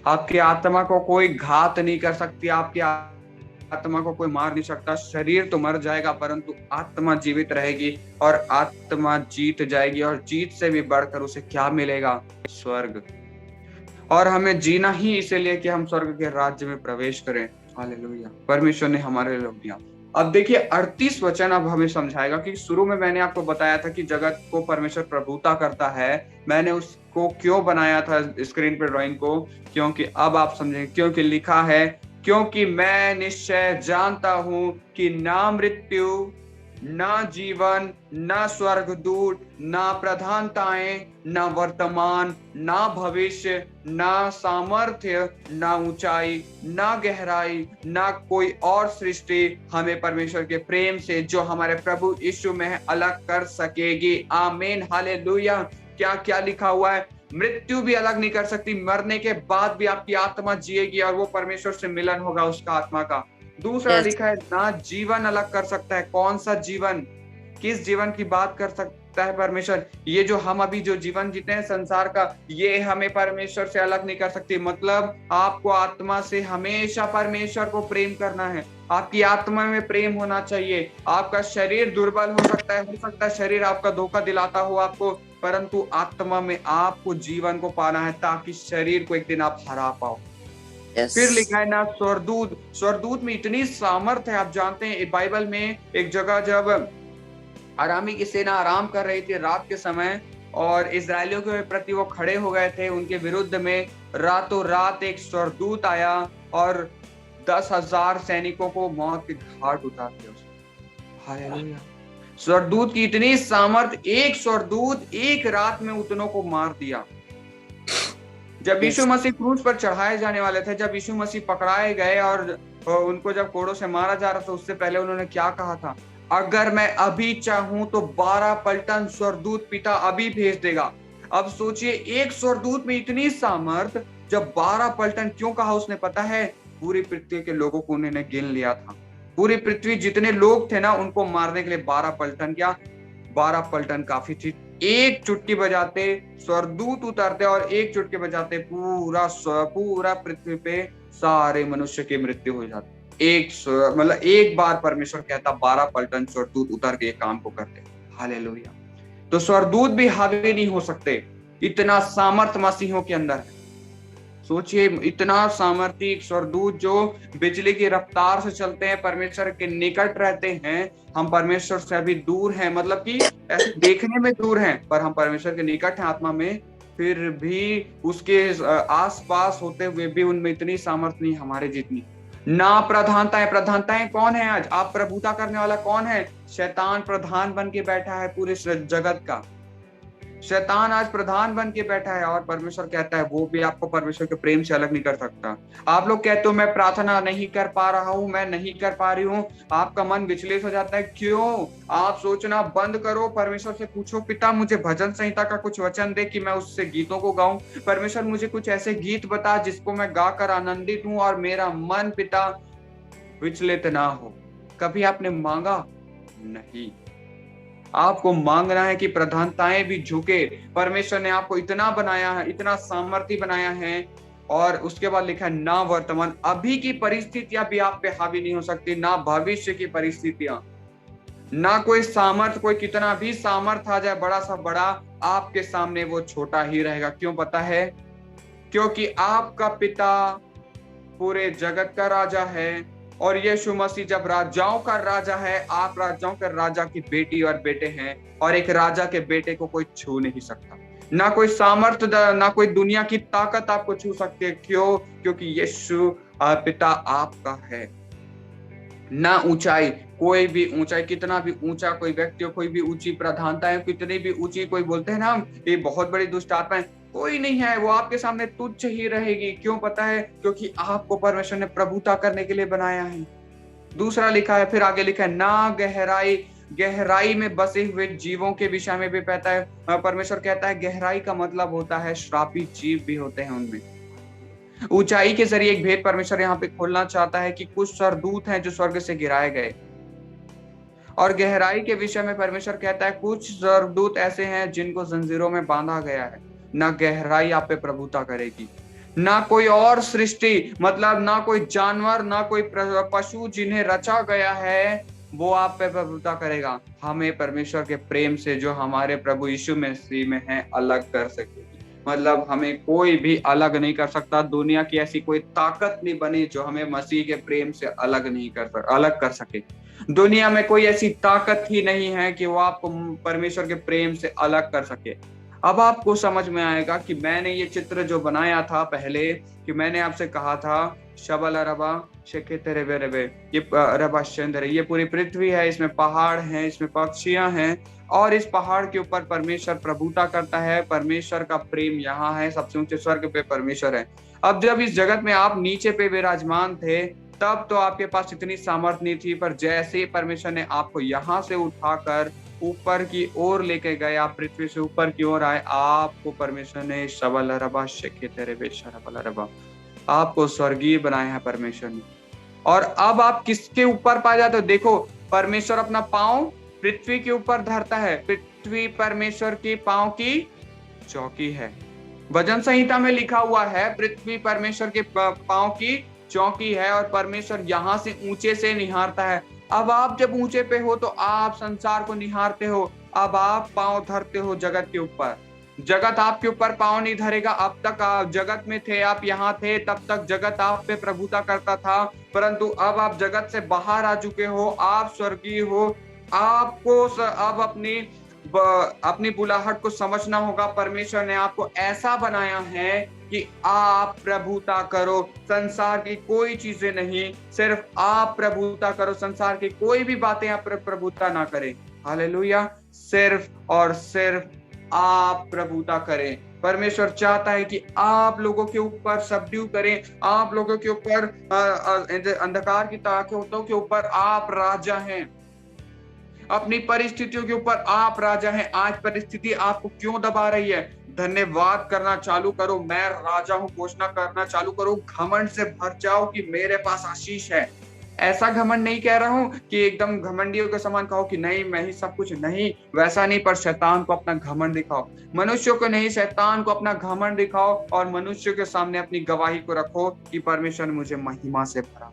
Speaker 1: आपकी आत्मा को कोई घात नहीं कर सकती, आपकी आत्मा को कोई मार नहीं सकता। शरीर तो मर जाएगा परंतु आत्मा जीवित रहेगी और आत्मा जीत जाएगी, और जीत से भी बढ़कर उसे क्या मिलेगा? स्वर्ग। और हमें जीना ही इसलिए कि हम स्वर्ग के राज्य में प्रवेश करें। हालेलुया। परमेश्वर ने हमारे लिए दिया। अब देखिए 38 वचन अब हमें समझाएगा कि शुरू में मैंने आपको बताया था कि जगत को परमेश्वर प्रभुता करता है। मैंने उसको क्यों बनाया था स्क्रीन पे ड्राइंग को? क्योंकि अब आप समझेंगे, क्योंकि लिखा है, क्योंकि मैं निश्चय जानता हूं कि ना मृत्यु ना जीवन, ना स्वर्गदूत, ना प्रधानताएं, ना वर्तमान, ना भविष्य, ना सामर्थ्य, ना ऊंचाई, ना गहराई, ना कोई और सृष्टि हमें परमेश्वर के प्रेम से जो हमारे प्रभु यीशु में है अलग कर सकेगी। आमीन, हालेलुया। क्या क्या लिखा हुआ है? मृत्यु भी अलग नहीं कर सकती, मरने के बाद भी आपकी आत्मा जिएगी और वो परमेश्वर से मिलन होगा उसका आत्मा का। दूसरा
Speaker 3: Yes.
Speaker 1: लिखा है ना जीवन अलग कर सकता है। कौन सा जीवन? किस जीवन की बात कर सकता है परमेश्वर? ये जो हम अभी जो जीवन जीते हैं संसार का, ये हमें परमेश्वर से अलग नहीं कर सकती। मतलब आपको आत्मा से हमेशा परमेश्वर को प्रेम करना है, आपकी आत्मा में प्रेम होना चाहिए। आपका शरीर दुर्बल हो सकता है शरीर आपका धोखा दिलाता हो आपको, परंतु आत्मा में आपको जीवन को पाना है ताकि शरीर को एक दिन आप हरा पाओ।
Speaker 3: Yes.
Speaker 1: फिर लिखा है ना स्वर्गदूत। स्वर्गदूत में इतनी सामर्थ है। आप जानते हैं बाइबल में एक जगह जब अरामी की सेना आराम कर रही थी रात के समय और इजरायलियों के प्रति वो खड़े हो गए थे, उनके विरुद्ध में रातों रात एक स्वर्गदूत आया और 10,000 सैनिकों को मौत के घाट उतार दिया उसने। हालेलुया। स्वर्गदूत की इतनी सामर्थ, एक स्वर्गदूत एक रात में उतनों को मार दिया। जब यीशु मसीह क्रूस पर चढ़ाए जाने वाले थे, जब यीशु मसीह पकड़ाए गए और उनको जब कोड़ों से मारा जा रहा था, उससे पहले उन्होंने क्या कहा था? अगर मैं अभी चाहूं तो 12 पलटन स्वर्गदूत पिता अभी भेज देगा। अब सोचिए, एक स्वर्गदूत में इतनी सामर्थ, जब 12 पलटन क्यों कहा उसने पता है? पूरी पृथ्वी के लोगों को उन्होंने गिन लिया था। पूरी पृथ्वी जितने लोग थे ना, उनको मारने के लिए 12 पलटन, क्या 12 पलटन काफी थी। एक चुटकी बजाते स्वर्गदूत उतरते और एक चुटकी बजाते पूरा पृथ्वी पे सारे मनुष्य की मृत्यु हो जाती। मतलब एक बार परमेश्वर कहता 12 पलटन स्वर्गदूत उतर के काम को करते। हालेलुया। तो स्वर्गदूत भी हावी नहीं हो सकते, इतना सामर्थ मसीहों के अंदर है। सोचिए, इतना सामर्थी स्वर्गदूत जो बिजली की रफ्तार से चलते हैं, परमेश्वर के निकट रहते हैं। हम परमेश्वर से अभी दूर हैं, मतलब कि ऐसे देखने में दूर हैं, पर हम परमेश्वर के निकट हैं आत्मा में, फिर भी उसके आसपास होते हुए भी उनमें इतनी सामर्थ नहीं हमारे जितनी। ना प्रधानताएं कौन है? आज आप प्रभुता करने वाला कौन है? शैतान प्रधान बन के बैठा है पूरे जगत का। शैतान आज प्रधान बन के बैठा है और परमेश्वर कहता है वो भी आपको परमेश्वर के प्रेम से अलग नहीं कर सकता। आप लोग कहते हो मैं प्रार्थना नहीं कर पा रहा हूँ, मैं नहीं कर पा रही हूँ, आपका मन विचलित हो जाता है। क्यों? आप सोचना बंद करो, परमेश्वर से पूछो, पिता मुझे भजन संहिता का कुछ वचन दे कि मैं उससे गीतों को गाऊं। परमेश्वर मुझे कुछ ऐसे गीत बता जिसको मैं गाकर आनंदित हूँ और मेरा मन पिता विचलित ना हो। कभी आपने मांगा? नहीं। आपको मांगना है कि प्रधानताएं भी झुके। परमेश्वर ने आपको इतना बनाया है, इतना सामर्थ्य बनाया है। और उसके बाद लिखा है ना वर्तमान, अभी की परिस्थितियां भी आप पे हावी नहीं हो सकती, ना भविष्य की परिस्थितियां, ना कोई सामर्थ, कोई कितना भी सामर्थ आ जाए बड़ा सा बड़ा, आपके सामने वो छोटा ही रहेगा। क्यों पता है? क्योंकि आपका पिता पूरे जगत का राजा है और यीशु मसीह जब राजाओं का राजा है, आप राजाओं के राजा की बेटी और बेटे हैं, और एक राजा के बेटे को कोई छू नहीं सकता। ना कोई सामर्थ, ना कोई दुनिया की ताकत आपको छू सकती है। क्यों? क्योंकि यीशु पिता आपका है। ना ऊंचाई, कोई भी ऊंचाई, कितना भी ऊंचा कोई व्यक्ति हो, कोई भी ऊंची प्रधानता है, कितनी भी ऊंची, कोई बोलते हैं ना हम ये बहुत बड़ी दुष्ट आत्मा है, कोई नहीं है, वो आपके सामने तुच्छ ही रहेगी। क्यों पता है? क्योंकि आपको परमेश्वर ने प्रभुता करने के लिए बनाया है। दूसरा लिखा है, फिर आगे लिखा है ना गहराई में बसे हुए जीवों के विषय में भी कहता है। परमेश्वर कहता है गहराई का मतलब होता है श्रापित जीव भी होते हैं उनमें। ऊंचाई के जरिए एक भेद परमेश्वर यहाँ पे खोलना चाहता है कि कुछ स्वर्गदूत हैं जो स्वर्ग से गिराए गए, और गहराई के विषय में परमेश्वर कहता है कुछ स्वर्गदूत ऐसे हैं जिनको जंजीरों में बांधा गया है। ना गहराई आप पे प्रभुता करेगी, ना कोई और सृष्टि, मतलब ना कोई जानवर, ना कोई पशु जिन्हें रचा गया है वो आप पे प्रभुता करेगा। हमें परमेश्वर के प्रेम से जो हमारे प्रभु यीशु मसीह में है अलग कर सकेगी। मतलब हमें कोई भी अलग नहीं कर सकता। दुनिया की ऐसी कोई ताकत नहीं बनी जो हमें मसीह के प्रेम से अलग कर सके। दुनिया में कोई ऐसी ताकत ही नहीं है कि वो आपको परमेश्वर के प्रेम से अलग कर सके। अब आपको समझ में आएगा कि मैंने ये चित्र जो बनाया था पहले, कि मैंने आपसे कहा था शबल रबा शेखे तेरे वे ये रबा चंद्र, ये पूरी पृथ्वी है, इसमें पहाड़ हैं, इसमें पक्षियां हैं और इस पहाड़ के ऊपर परमेश्वर प्रभुता करता है। परमेश्वर का प्रेम यहाँ है, सबसे ऊंचे स्वर्ग पे परमेश्वर है। अब जब इस जगत में आप नीचे पे विराजमान थे तब तो आपके पास इतनी सामर्थ्य नहीं थी, पर जैसे ही परमेश्वर ने आपको यहाँ से उठाकर ऊपर की ओर लेके गए, आप पृथ्वी से ऊपर की ओर आए, आपको परमेश्वर ने शबल रबा शेखे तेरे बेशरबल रबा, आपको स्वर्गीय बनाया है परमेश्वर ने। और अब आप किसके ऊपर पाए जाते हो? देखो, परमेश्वर अपना पांव पृथ्वी के ऊपर धरता है। पृथ्वी परमेश्वर की पांव की चौकी है। भजन संहिता में लिखा हुआ है पृथ्वी परमेश्वर के पांव की चौकी है और परमेश्वर यहाँ से ऊंचे से निहारता है। अब आप जब ऊंचे पे हो तो आप संसार को निहारते हो। अब आप पांव धरते हो जगत के ऊपर। जगत आपके ऊपर पांव नहीं धरेगा। अब तक आप जगत में थे, आप यहाँ थे, तब तक जगत आप पे प्रभुता करता था, परंतु अब आप जगत से बाहर आ चुके हो, आप स्वर्गीय हो। आपको अब अपनी बुलाहट को समझना होगा। परमेश्वर ने आपको ऐसा बनाया है कि आप प्रभुता करो, संसार की कोई चीजें नहीं, सिर्फ आप प्रभुता करो। संसार की कोई भी बातें आप प्रभुता ना करें। हालेलुया। सिर्फ और सिर्फ आप प्रभुता करें। परमेश्वर चाहता है कि आप लोगों के ऊपर सबड्यू करें, आप लोगों के ऊपर अंधकार की ताकतों के ऊपर आप राजा हैं, अपनी परिस्थितियों के ऊपर आप राजा हैं। आज परिस्थिति आपको क्यों दबा रही है? धन्यवाद करना चालू करो, मैं राजा हूं घोषणा करना चालू करो। घमंड से भर जाओ कि मेरे पास आशीष है। ऐसा घमंड नहीं कह रहा हूं कि एकदम घमंडियों के समान कहो कि नहीं मैं ही सब कुछ, नहीं, वैसा नहीं, पर शैतान को अपना घमंड दिखाओ। मनुष्यों को नहीं, शैतान को अपना घमंड दिखाओ और मनुष्यों के सामने अपनी गवाही को रखो कि परमेश्वर ने मुझे महिमा से भरा।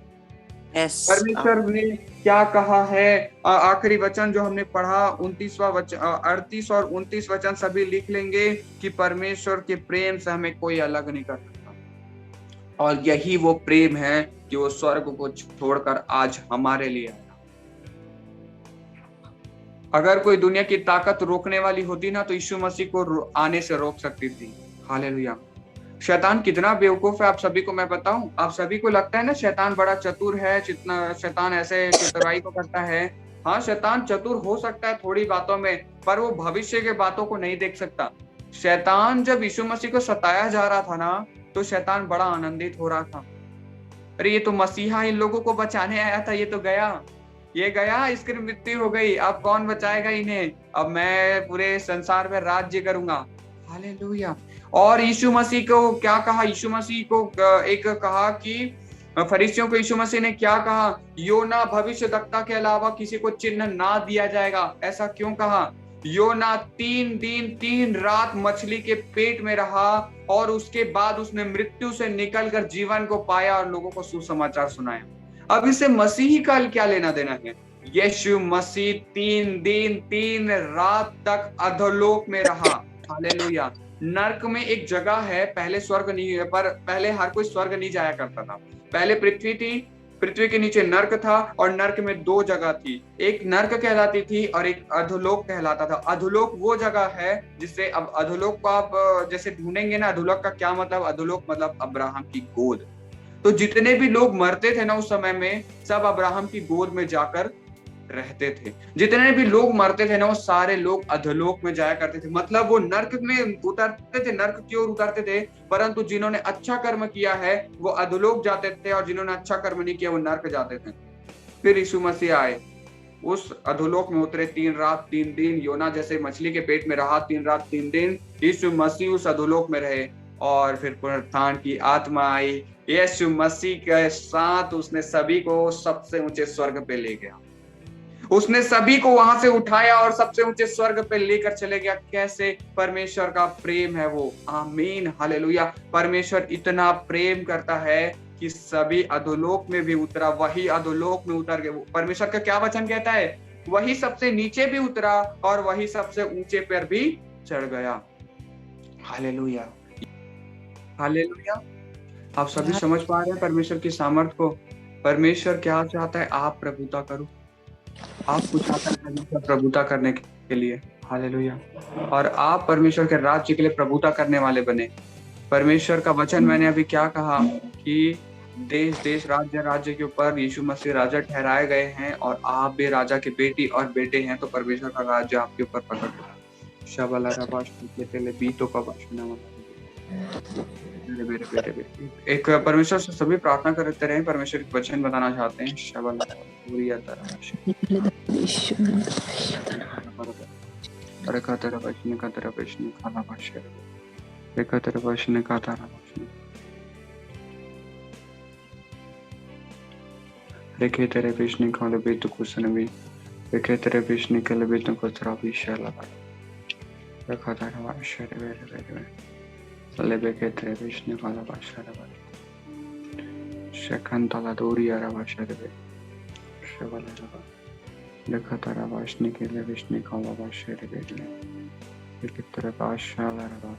Speaker 1: परमेश्वर ने क्या कहा है? आखिरी वचन जो हमने पढ़ा 29वां वचन, 38 और 29 वचन सभी लिख लेंगे कि परमेश्वर के प्रेम से हमें कोई अलग नहीं कर सकता। और यही वो प्रेम है कि वो स्वर्ग को छोड़कर आज हमारे लिए आया। अगर कोई दुनिया की ताकत रोकने वाली होती ना तो यीशु मसीह को आने से रोक सकती थी। हालेलुया। शैतान कितना बेवकूफ है आप सभी को मैं बताऊं। आप सभी को लगता है ना शैतान बड़ा चतुर है, जितना शैतान ऐसे चतुराई को करता है। हाँ, शैतान चतुर हो सकता है थोड़ी बातों में, पर वो भविष्य के बातों को नहीं देख सकता। शैतान जब यीशु मसीह को सताया जा रहा था ना तो शैतान बड़ा आनंदित हो रहा था। अरे ये तो मसीहा इन लोगों को बचाने आया था, ये तो गया, ये गया, इसकी मृत्यु हो गई, अब कौन बचाएगा इन्हें? अब मैं पूरे संसार में राज्य करूंगा। हालेलुया। और यीशु मसीह को क्या कहा? यीशु मसीह को एक कहा कि फरीसियों को यीशु मसीह ने क्या कहा? योना भविष्यद्वक्ता के अलावा किसी को चिन्ह ना दिया जाएगा। ऐसा क्यों कहा? योना 3 दिन 3 रात मछली के पेट में रहा और उसके बाद उसने मृत्यु से निकलकर जीवन को पाया और लोगों को सुसमाचार सुनाया। अब इसे मसीही का क्या लेना देना है? यीशु मसीह 3 दिन 3 रात तक अधोलोक में रहा। हालेलुया। नर्क में एक जगह है, पहले स्वर्ग नहीं है, पर पहले हर कोई स्वर्ग नहीं जाया करता था। पहले पृथ्वी थी, पृथ्वी के नीचे नर्क था और नर्क में 2 जगह थी, एक नर्क कहलाती थी और एक अधोलोक कहलाता था। अधोलोक वो जगह है जिससे, अब अधोलोक को आप जैसे ढूंढेंगे ना, अधोलोक का क्या मतलब? अधोलोक मतलब अब्राहम की गोद। तो जितने भी लोग मरते थे ना उस समय में, सब अब्राहम की गोद में जाकर रहते थे। जितने भी लोग मरते थे ना वो सारे लोग अधोलोक में जाया करते थे। मतलब वो नर्क में उतरते थे, नर्क की ओर उतरते थे, परंतु जिन्होंने अच्छा कर्म किया है वो अधोलोक जाते थे और जिन्होंने अच्छा कर्म नहीं किया वो नर्क जाते थे। फिर यीशु मसीह आए, उस अधोलोक में उतरे, 3 रात 3 दिन, योना जैसे मछली के पेट में रहा 3 रात 3 दिन, यीशु मसीह उस अधोलोक में रहे। और फिर पुनरुत्थान की आत्मा आई, यीशु मसीह के साथ उसने सभी को सबसे ऊंचे स्वर्ग पे ले गया। उसने सभी को वहां से उठाया और सबसे ऊंचे स्वर्ग पे लेकर चले गया। कैसे? परमेश्वर का प्रेम है वो। आमीन, हालेलुया। परमेश्वर इतना प्रेम करता है कि सभी अधोलोक में भी उतरा, वही अधोलोक में उतर गए। परमेश्वर का क्या वचन कहता है? वही सबसे नीचे भी उतरा और वही सबसे ऊंचे पर भी चढ़ गया। Hallelujah, hallelujah. आप सभी समझ पा रहे हैं परमेश्वर की सामर्थ को? परमेश्वर क्या चाहता है? आप प्रभुता करो। आप कुछ आता है प्रभुता करने के लिए। हालेलुया। और आप परमेश्वर के राज्य के लिए प्रभुता करने वाले बने। परमेश्वर का वचन, मैंने अभी क्या कहा कि देश देश राज्य राज्य के ऊपर यीशु मसीह राजा ठहराए गए हैं और आप भी राजा के बेटी और बेटे हैं, तो परमेश्वर का राज्य आपके ऊपर प्रकट होगा। शबला रबाश के तेले बीतों का भाषण मेरे बेटे बेटे एक परमेश्वर से सभी प्रार्थना करते रहे। परमेश्वर के वचन बताना चाहते हैं। शबला पूरी रेखा तेरा वचन का तेरा वचन खाना भाषण रेखा तेरा वचन का तारा भाषण रेखे तेरे विष्णु खाले बेतु कुसन भी रेखे तेरे विष्णु के लिए बेतु को तेरा विषय लगा रेखा तेरा भाषण वेरे वेरे ले बेके तेरे विष्णु खाला भाषण वेरे शेखन ताला दूरी आरा भाषण वेरे शेवला जबा रेखा तेरा भाषण के लिए विष्णु खाला भाषण वेरे रेखे तेरे भाषण लगा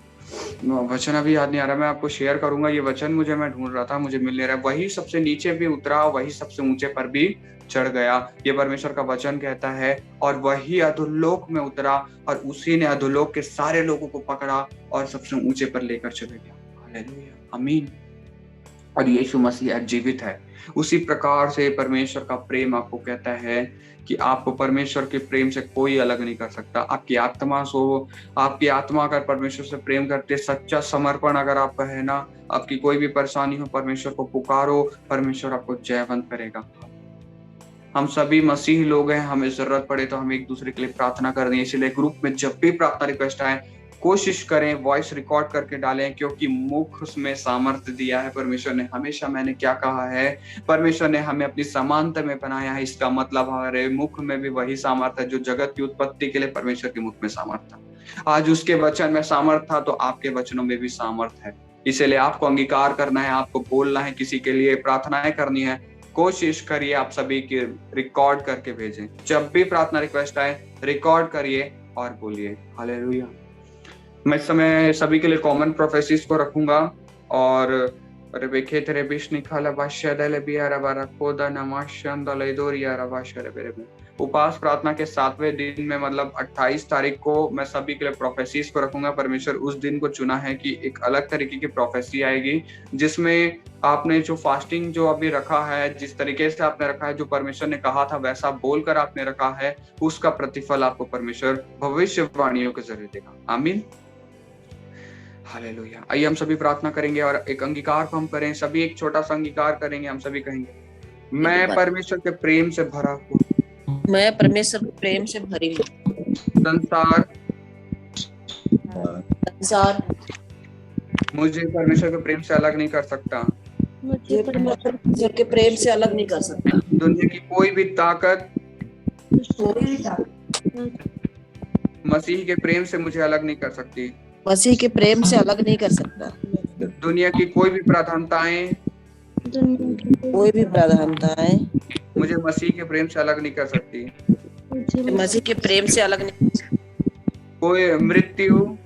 Speaker 1: वचन अभी याद नहीं आ रहा, मैं आपको शेयर करूंगा। ये वचन मैं ढूंढ रहा था, मुझे मिल नहीं रहा। वही सबसे नीचे भी उतरा, वही सबसे ऊंचे पर भी चढ़ गया, ये परमेश्वर का वचन कहता है। और वही अधोलोक में उतरा और उसी ने अधोलोक के सारे लोगों को पकड़ा और सबसे ऊंचे पर लेकर चले गया। हालेलुया, आमीन। और यीशु मसीह जीवित है। उसी प्रकार से परमेश्वर का प्रेम आपको कहता है कि आपको परमेश्वर के प्रेम से कोई अलग नहीं कर सकता। आपकी आत्मा अगर परमेश्वर से प्रेम करते, सच्चा समर्पण अगर आपका है ना, आपकी कोई भी परेशानी हो, परमेश्वर को पुकारो, परमेश्वर आपको जयवंत करेगा। हम सभी मसीह लोग हैं, हमें जरूरत पड़े तो हम एक दूसरे के लिए प्रार्थना कर दें। इसलिए ग्रुप में जब भी प्रार्थना रिक्वेस्ट आए, कोशिश करें वॉइस रिकॉर्ड करके डालें, क्योंकि मुख उसमें सामर्थ्य दिया है परमेश्वर ने। हमेशा मैंने क्या कहा है, परमेश्वर ने हमें अपनी समानता में बनाया है। इसका मतलब हमारे मुख में भी वही सामर्थ्य है जो जगत की उत्पत्ति के लिए परमेश्वर के मुख में सामर्थ्य था। आज उसके वचन में सामर्थ्य था, तो आपके वचनों में भी सामर्थ्य है। इसलिए आपको अंगीकार करना है, आपको बोलना है, किसी के लिए प्रार्थनाएं करनी है। कोशिश करिए आप सभी की रिकॉर्ड करके भेजें। जब भी प्रार्थना रिक्वेस्ट आए, रिकॉर्ड करिए और बोलिए। हालेलुया। मैं इस समय सभी के लिए कॉमन प्रोफेसीज को रखूंगा और रेबेखे तेरे बिश निकाला भाष्य दले बियारा बारा खोदा नमाशन दले दोरिया रवाशरे बेरे में। उपास प्रार्थना के 7वें दिन में, मतलब 28 तारीख को, मैं सभी के लिए प्रोफेसीज को रखूंगा। परमेश्वर उस दिन को चुना है कि एक अलग तरीके की प्रोफेसी आएगी, जिसमें आपने जो फास्टिंग जो अभी रखा है, जिस तरीके से आपने रखा है, जो परमेश्वर ने कहा था वैसा बोलकर आपने रखा है, उसका प्रतिफल आपको परमेश्वर भविष्यवाणियों के जरिए देगा। आमीन, हालेलुया। आइए हम सभी प्रार्थना करेंगे और एक अंगीकार को हम करें। सभी एक छोटा सा अंगीकार करेंगे। हम सभी कहेंगे, मैं परमेश्वर के प्रेम से भरा हूँ,
Speaker 3: मैं परमेश्वर के प्रेम से भरी हूँ।
Speaker 1: संसार मुझे परमेश्वर के प्रेम से अलग नहीं कर सकता।
Speaker 3: मुझे परमेश्वर के प्रेम से अलग नहीं कर सकता।
Speaker 1: दुनिया की कोई भी ताकत मसीह के प्रेम से मुझे अलग नहीं कर सकती।
Speaker 3: मसीह के प्रेम से अलग नहीं कर सकता।
Speaker 1: दुनिया की कोई भी प्रधानताएं मुझे मसीह के प्रेम से अलग नहीं कर सकती।
Speaker 3: मसीह के प्रेम से अलग नहीं कर सकती।
Speaker 1: कोई मृत्यु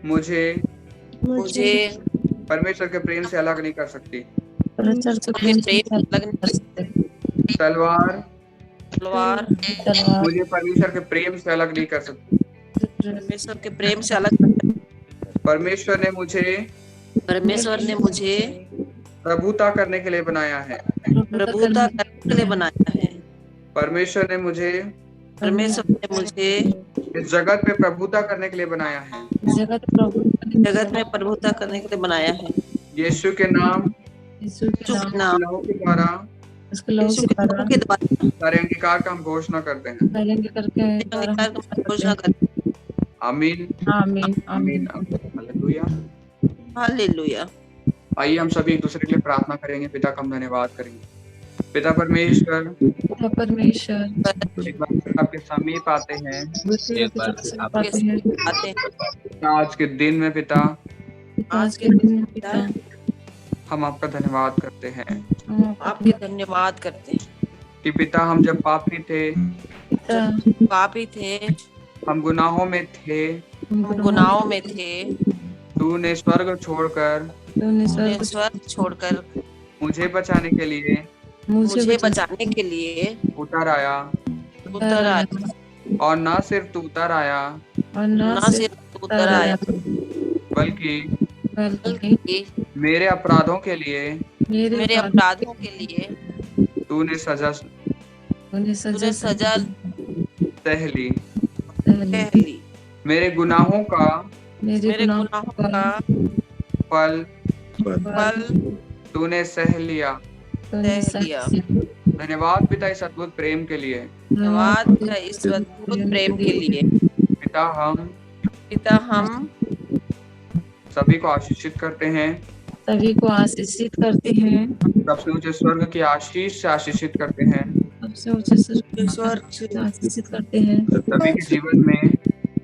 Speaker 1: मुझे परमेश्वर के प्रेम से अलग नहीं कर सकती। तलवार मुझे परमेश्वर के प्रेम से अलग नहीं कर सकती।
Speaker 3: परमेश्वर के प्रेम से अलग।
Speaker 1: परमेश्वर ने मुझे प्रभुता करने के लिए बनाया है। परमेश्वर ने मुझे इस जगत में प्रभुता करने के लिए बनाया है। यीशु के नाम के द्वारा सारे अंगीकार का हम घोषणा करते हैं। आमीन, आमीन, आमीन, हालेलुया,
Speaker 3: हालेलुया।
Speaker 1: आइए हम सभी एक दूसरे के लिए प्रार्थना करेंगे। पिता का हम धन्यवाद करेंगे। पिता परमेश्वर एक बार आपके समीप आते हैं आज के दिन में। पिता हम आपका धन्यवाद करते हैं कि पिता हम जब पापी थे, हम गुनाहों में थे, तूने स्वर्ग छोड़कर मुझे बचाने के लिए उतर आया। और ना सिर्फ तू उतर आया, बल्कि मेरे अपराधों के लिए
Speaker 3: मेरे अपराधों के लिए
Speaker 1: तूने सजा
Speaker 3: तूने सजा
Speaker 1: सह ली।
Speaker 3: सह ली।
Speaker 1: मेरे गुनाहों का
Speaker 3: मेरे गुनाहों का
Speaker 1: फल
Speaker 3: फल
Speaker 1: तूने सह लिया।
Speaker 3: सह लिया।
Speaker 1: धन्यवाद पिता इस अद्भुत प्रेम के लिए।
Speaker 3: धन्यवाद है इस अद्भुत प्रेम के लिए।
Speaker 1: पिता हम सभी को आशीषित करते हैं।
Speaker 6: सभी को आशीषित करते हैं।
Speaker 1: सबसे ऊंचे स्वर्ग की आशीष से आशीषित करते हैं।
Speaker 6: सबसे ऊंचे स्वर्ग से आशीषित करते हैं।
Speaker 1: सभी के जीवन में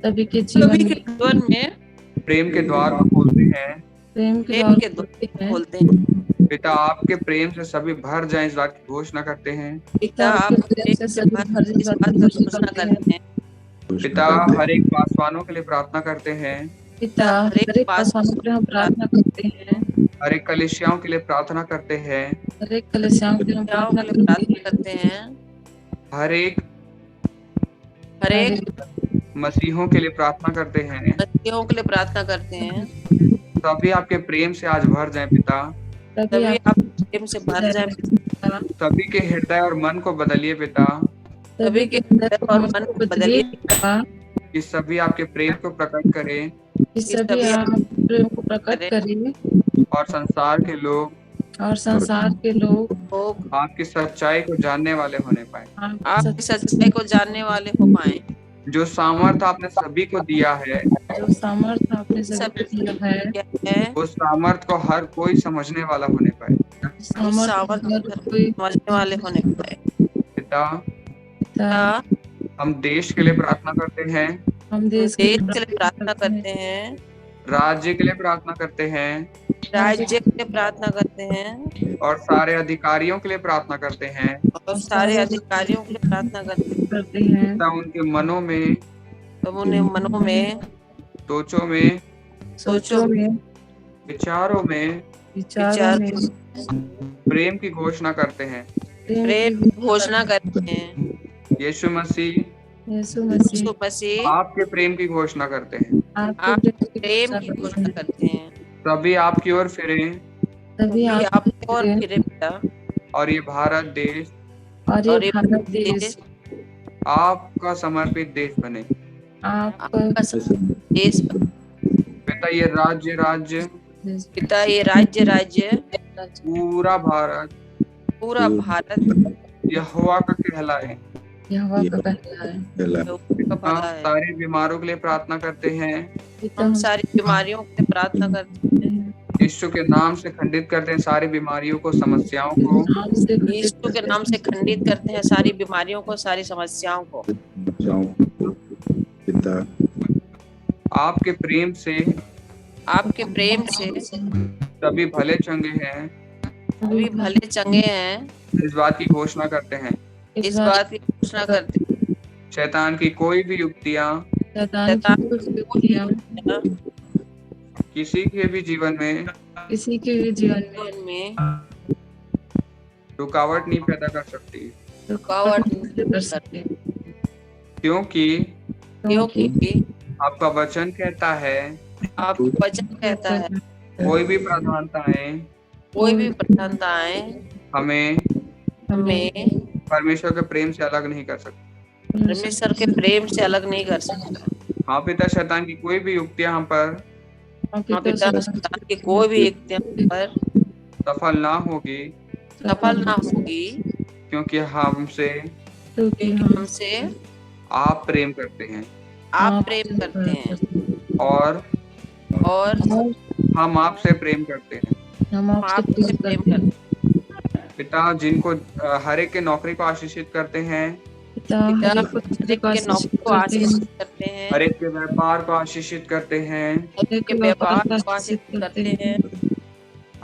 Speaker 6: सभी के जीवन में
Speaker 1: प्रेम के द्वार को खोलते हैं।
Speaker 6: प्रेम के द्वार
Speaker 3: खोलते हैं।
Speaker 1: पिता आपके प्रेम से सभी भर जाएं इस बात की घोषणा करते हैं।
Speaker 3: पिता आपके प्रेम से सभी भर जाएं इस बात की घोषणा करते हैं।
Speaker 1: पिता हर एक पासवानों के लिए प्रार्थना करते हैं।
Speaker 6: पिता हर एक पासवानों के लिए हम प्रार्थना करते हैं।
Speaker 1: हर एक कलीसियाओं के लिए प्रार्थना करते हैं।
Speaker 6: हर एक कलीसियाओं के लिए हम प्रार्थना
Speaker 3: करते हैं।
Speaker 1: हर एक मसीहों के लिए प्रार्थना करते हैं।
Speaker 3: मसीहों के लिए प्रार्थना करते हैं।
Speaker 1: सभी आपके प्रेम से आज भर जाएं पिता।
Speaker 3: सभी आप प्रेम से भर जाएं पिता।
Speaker 1: सभी के हृदय और मन को बदलिए पिता।
Speaker 3: सभी के हृदय और मन को बदलिए पिता।
Speaker 1: कि सभी आपके प्रेम को प्रकट करें।
Speaker 6: कि सभी आपके प्रेम को प्रकट करें।
Speaker 1: और संसार के लोग आपकी सच्चाई को जानने वाले होने पाए।
Speaker 3: आपकी सच्चाई को जानने वाले हो पाए।
Speaker 1: जो सामर्थ आपने सभी को दिया है,
Speaker 6: जो सामर्थ आपने सभी को दिया है,
Speaker 1: उस सामर्थ को हर कोई समझने वाला होने पाए।
Speaker 3: सामर्थ हर कोई समझने वाले होने पाए।
Speaker 1: पिता हम देश के लिए प्रार्थना करते हैं।
Speaker 6: हम देश
Speaker 3: के लिए प्रार्थना करते हैं।
Speaker 1: राज्य के लिए प्रार्थना करते हैं।
Speaker 3: राज्य के लिए प्रार्थना करते हैं।
Speaker 1: और सारे अधिकारियों के लिए प्रार्थना करते हैं।
Speaker 3: और सारे अधिकारियों के लिए प्रार्थना करते हैं।
Speaker 1: उनके मनों में, सोचों में, विचारों में प्रेम की घोषणा करते हैं। यीशु मसीह आपके प्रेम की घोषणा करते हैं। सभी आपकी ओर फिरें।
Speaker 3: पिता।
Speaker 1: और ये भारत देश आपका समर्पित देश बने। पिता ये राज्य पूरा भारत यहोवा का कहलाए। सारी बीमारों के लिए प्रार्थना करते हैं।
Speaker 3: हम सारी बीमारियों के लिए प्रार्थना करते हैं।
Speaker 1: यीशु के नाम से खंडित करते हैं सारी बीमारियों को, समस्याओं को।
Speaker 3: यीशु के नाम से खंडित करते हैं सारी बीमारियों को, सारी समस्याओं को।
Speaker 1: आपके प्रेम से सभी भले चंगे हैं। इस बात की घोषणा करते हैं। शैतान की कोई भी युक्तियां किसी के भी जीवन में रुकावट नहीं पैदा कर सकती। क्योंकि आपका वचन कहता है कोई भी प्रधानताएं हमें परमेश्वर के प्रेम से अलग नहीं कर सकता। हाँ पिता, शैतान की कोई भी युक्तियां हम पर सफल ना होगी क्योंकि हमसे आप प्रेम करते हैं। और हम आपसे प्रेम करते हैं। पिता जिनको हर एक के नौकरी को आशीषित करते हैं। हर एक के व्यापार को आशीषित करते हैं।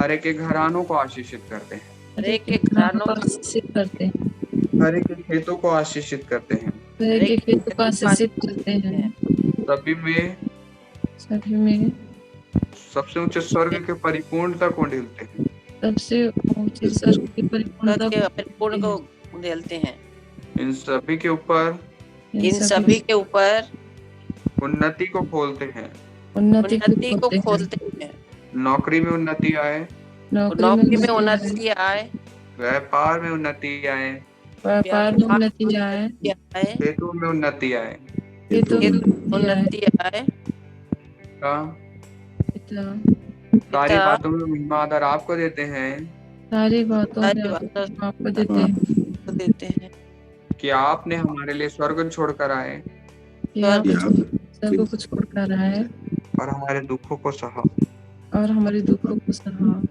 Speaker 1: हर एक के घरानों को आशीषित करते हैं। हर एक के खेतों को आशीषित करते हैं। सभी में सबसे ऊंचे स्वर्ग के परिपूर्णता को ढेलते हैं। इन सभी के ऊपर उन्नति को खोलते हैं। नौकरी में उन्नति आए,
Speaker 3: नौकरी में उन्नति आए,
Speaker 1: व्यापार में उन्नति आए,
Speaker 6: व्यापार में उन्नति आए,
Speaker 3: आए,
Speaker 1: खेतों में उन्नति आए।
Speaker 6: खेतों में
Speaker 3: उन्नति आए।
Speaker 1: का
Speaker 6: पिता
Speaker 1: सारी बातों में महिमा आदर आपको देते हैं
Speaker 6: सारी बातों में
Speaker 3: सारी बातों
Speaker 6: आपको देते हैं
Speaker 3: को देते हैं
Speaker 1: कि आपने हमारे लिए स्वर्ग छोड़कर आए
Speaker 6: कि आप सब कुछ छोड़कर आए
Speaker 1: और हमारे दुखों को सहा।
Speaker 6: और हमारे दुखों को सहा।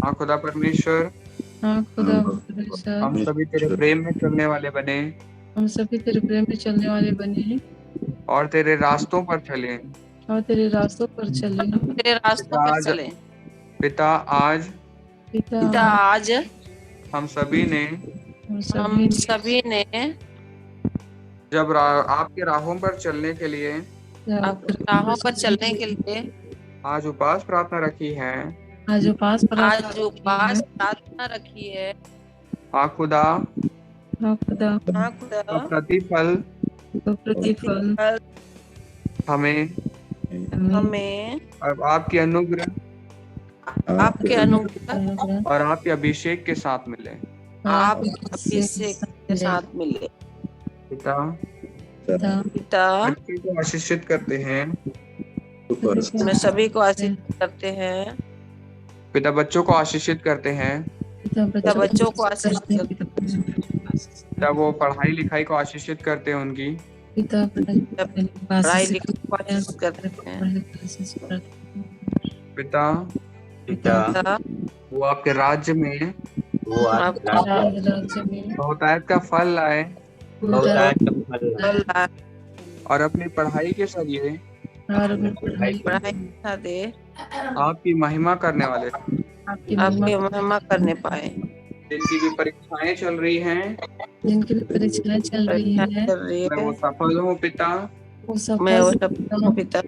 Speaker 1: हाँ खुदा परमेश्वर,
Speaker 6: हाँ खुदा परमेश्वर,
Speaker 1: हम सभी तेरे प्रेम में चलने वाले बने
Speaker 6: हम सभी तेरे प्रेम में चलने वाले बने
Speaker 1: और तेरे रास्तों पर चले।
Speaker 6: और तेरे रास्तों पर चले।
Speaker 3: तेरे रास्तों पर चले।
Speaker 1: पिता आज
Speaker 3: पिता आज
Speaker 1: हम सभी ने
Speaker 6: हम
Speaker 3: सभी ने
Speaker 1: जब आपके राहों पर चलने के लिए
Speaker 3: राहों पर चलने के लिए
Speaker 1: आज उपवास प्रार्थना रखी है।
Speaker 6: आज उपवास
Speaker 3: प्रार्थना रखी है।
Speaker 1: हाँ खुदा,
Speaker 6: हाँ खुदा,
Speaker 3: हाँ खुदा,
Speaker 1: प्रतिफल हमें अब आपके अनुग्रह और आपके अभिषेक के साथ मिले।
Speaker 3: आप अभिषेक के साथ मिले।
Speaker 1: पिता
Speaker 3: पिता
Speaker 1: को आशीषित करते हैं,
Speaker 3: मैं सभी को आशीषित करते हैं।
Speaker 1: पिता बच्चों को आशीषित करते हैं,
Speaker 3: पिता बच्चों को आशीषित करते हैं।
Speaker 1: पिता वो पढ़ाई लिखाई को आशीषित करते हैं, उनकी
Speaker 3: पढ़ाई लिखाई को आशीषित करते हैं।
Speaker 1: पिता
Speaker 3: पिता
Speaker 1: वो आपके राज्य में
Speaker 5: वो आपके
Speaker 6: राज्य में
Speaker 1: बहुतायत का फल लाए
Speaker 5: बहुतायत का फल लाए
Speaker 1: और अपनी पढ़ाई के जरिए
Speaker 3: पढ़ाई दे
Speaker 1: आपकी महिमा करने वाले,
Speaker 3: आपकी महिमा करने पाए।
Speaker 1: जिनकी भी परीक्षाएं चल रही हैं, मैं वो सफल हूँ पिता,
Speaker 3: मैं वो सफल हूँ पिता,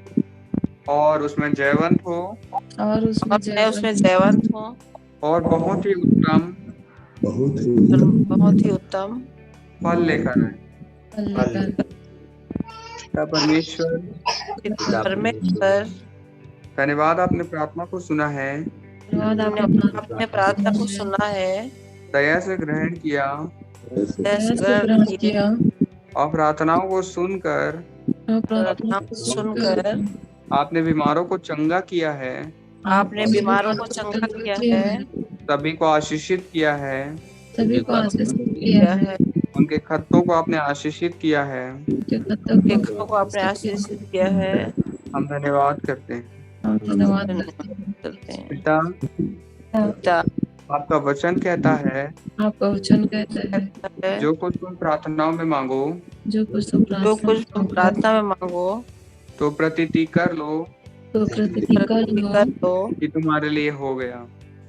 Speaker 1: और उसमें जयवंत हो
Speaker 6: और
Speaker 3: मैं उसमें जयवंत हूँ
Speaker 1: और बहुत ही उत्तम फल लेकर आए। पिता परमेश्वर, धन्यवाद आपने प्रार्थना को सुना है,
Speaker 3: आपने प्रार्थना को सुना है,
Speaker 1: दया से ग्रहण किया और प्रार्थनाओं को सुनकर आपने बीमारों को चंगा किया है,
Speaker 3: आपने बीमारों को चंगा किया है,
Speaker 1: सभी को आशीषित किया है,
Speaker 6: सभी को आशीषित किया है,
Speaker 1: उनके खतों को आपने आशीषित किया है,
Speaker 3: खतों को आपने आशीषित किया है।
Speaker 1: हम धन्यवाद करते हैं।
Speaker 6: धन्यवाद
Speaker 1: पिता, आपका वचन कहता है,
Speaker 6: आपका वचन कहता है,
Speaker 1: जो कुछ तुम प्रार्थनाओं में मांगो,
Speaker 6: जो कुछ तुम
Speaker 3: प्रार्थना में मांगो,
Speaker 1: तो प्रतीति कर लो कि तुम्हारे लिए हो गया।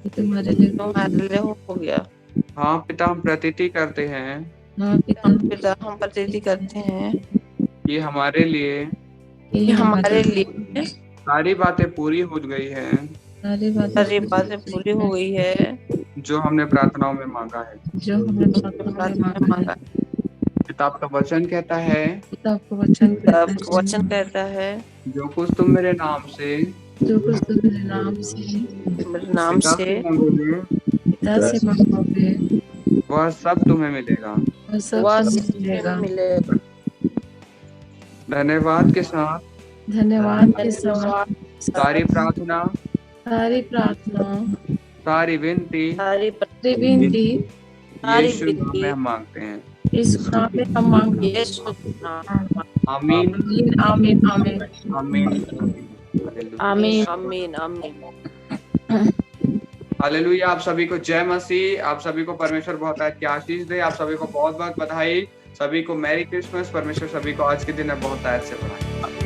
Speaker 6: तुम्हारे लिए
Speaker 3: हो गया।
Speaker 1: हाँ पिता, हम प्रतीति करते हैं,
Speaker 3: पिता हम प्रतीति करते हैं
Speaker 1: कि हमारे लिए सारी बातें पूरी हो गई है,
Speaker 3: सारी बातें पूरी हो गई है,
Speaker 1: जो हमने प्रार्थनाओं में मांगा है।
Speaker 3: प्रार्थना में मांगा।
Speaker 1: पिता आपका वचन कहता है,
Speaker 3: वचन कहता है,
Speaker 1: जो कुछ तुम मेरे नाम से
Speaker 3: मेरे नाम से
Speaker 1: मांगोगे, वह सब तुम्हें मिलेगा।
Speaker 3: मिलेगा।
Speaker 1: धन्यवाद के साथ सारी प्रार्थना, सारी विनती यीशु नाम में हम मांगते हैं। आमीन
Speaker 6: आमीन
Speaker 1: आमीन
Speaker 3: आमीन आमीन आमीन।
Speaker 1: हालेलुया। आप सभी को जय मसीह। आप सभी को परमेश्वर बहुत की आशीष दे। आप सभी को बहुत बहुत बधाई। सभी को मैरी क्रिसमस। परमेश्वर सभी को आज के दिन में बहुत से बढ़ाए।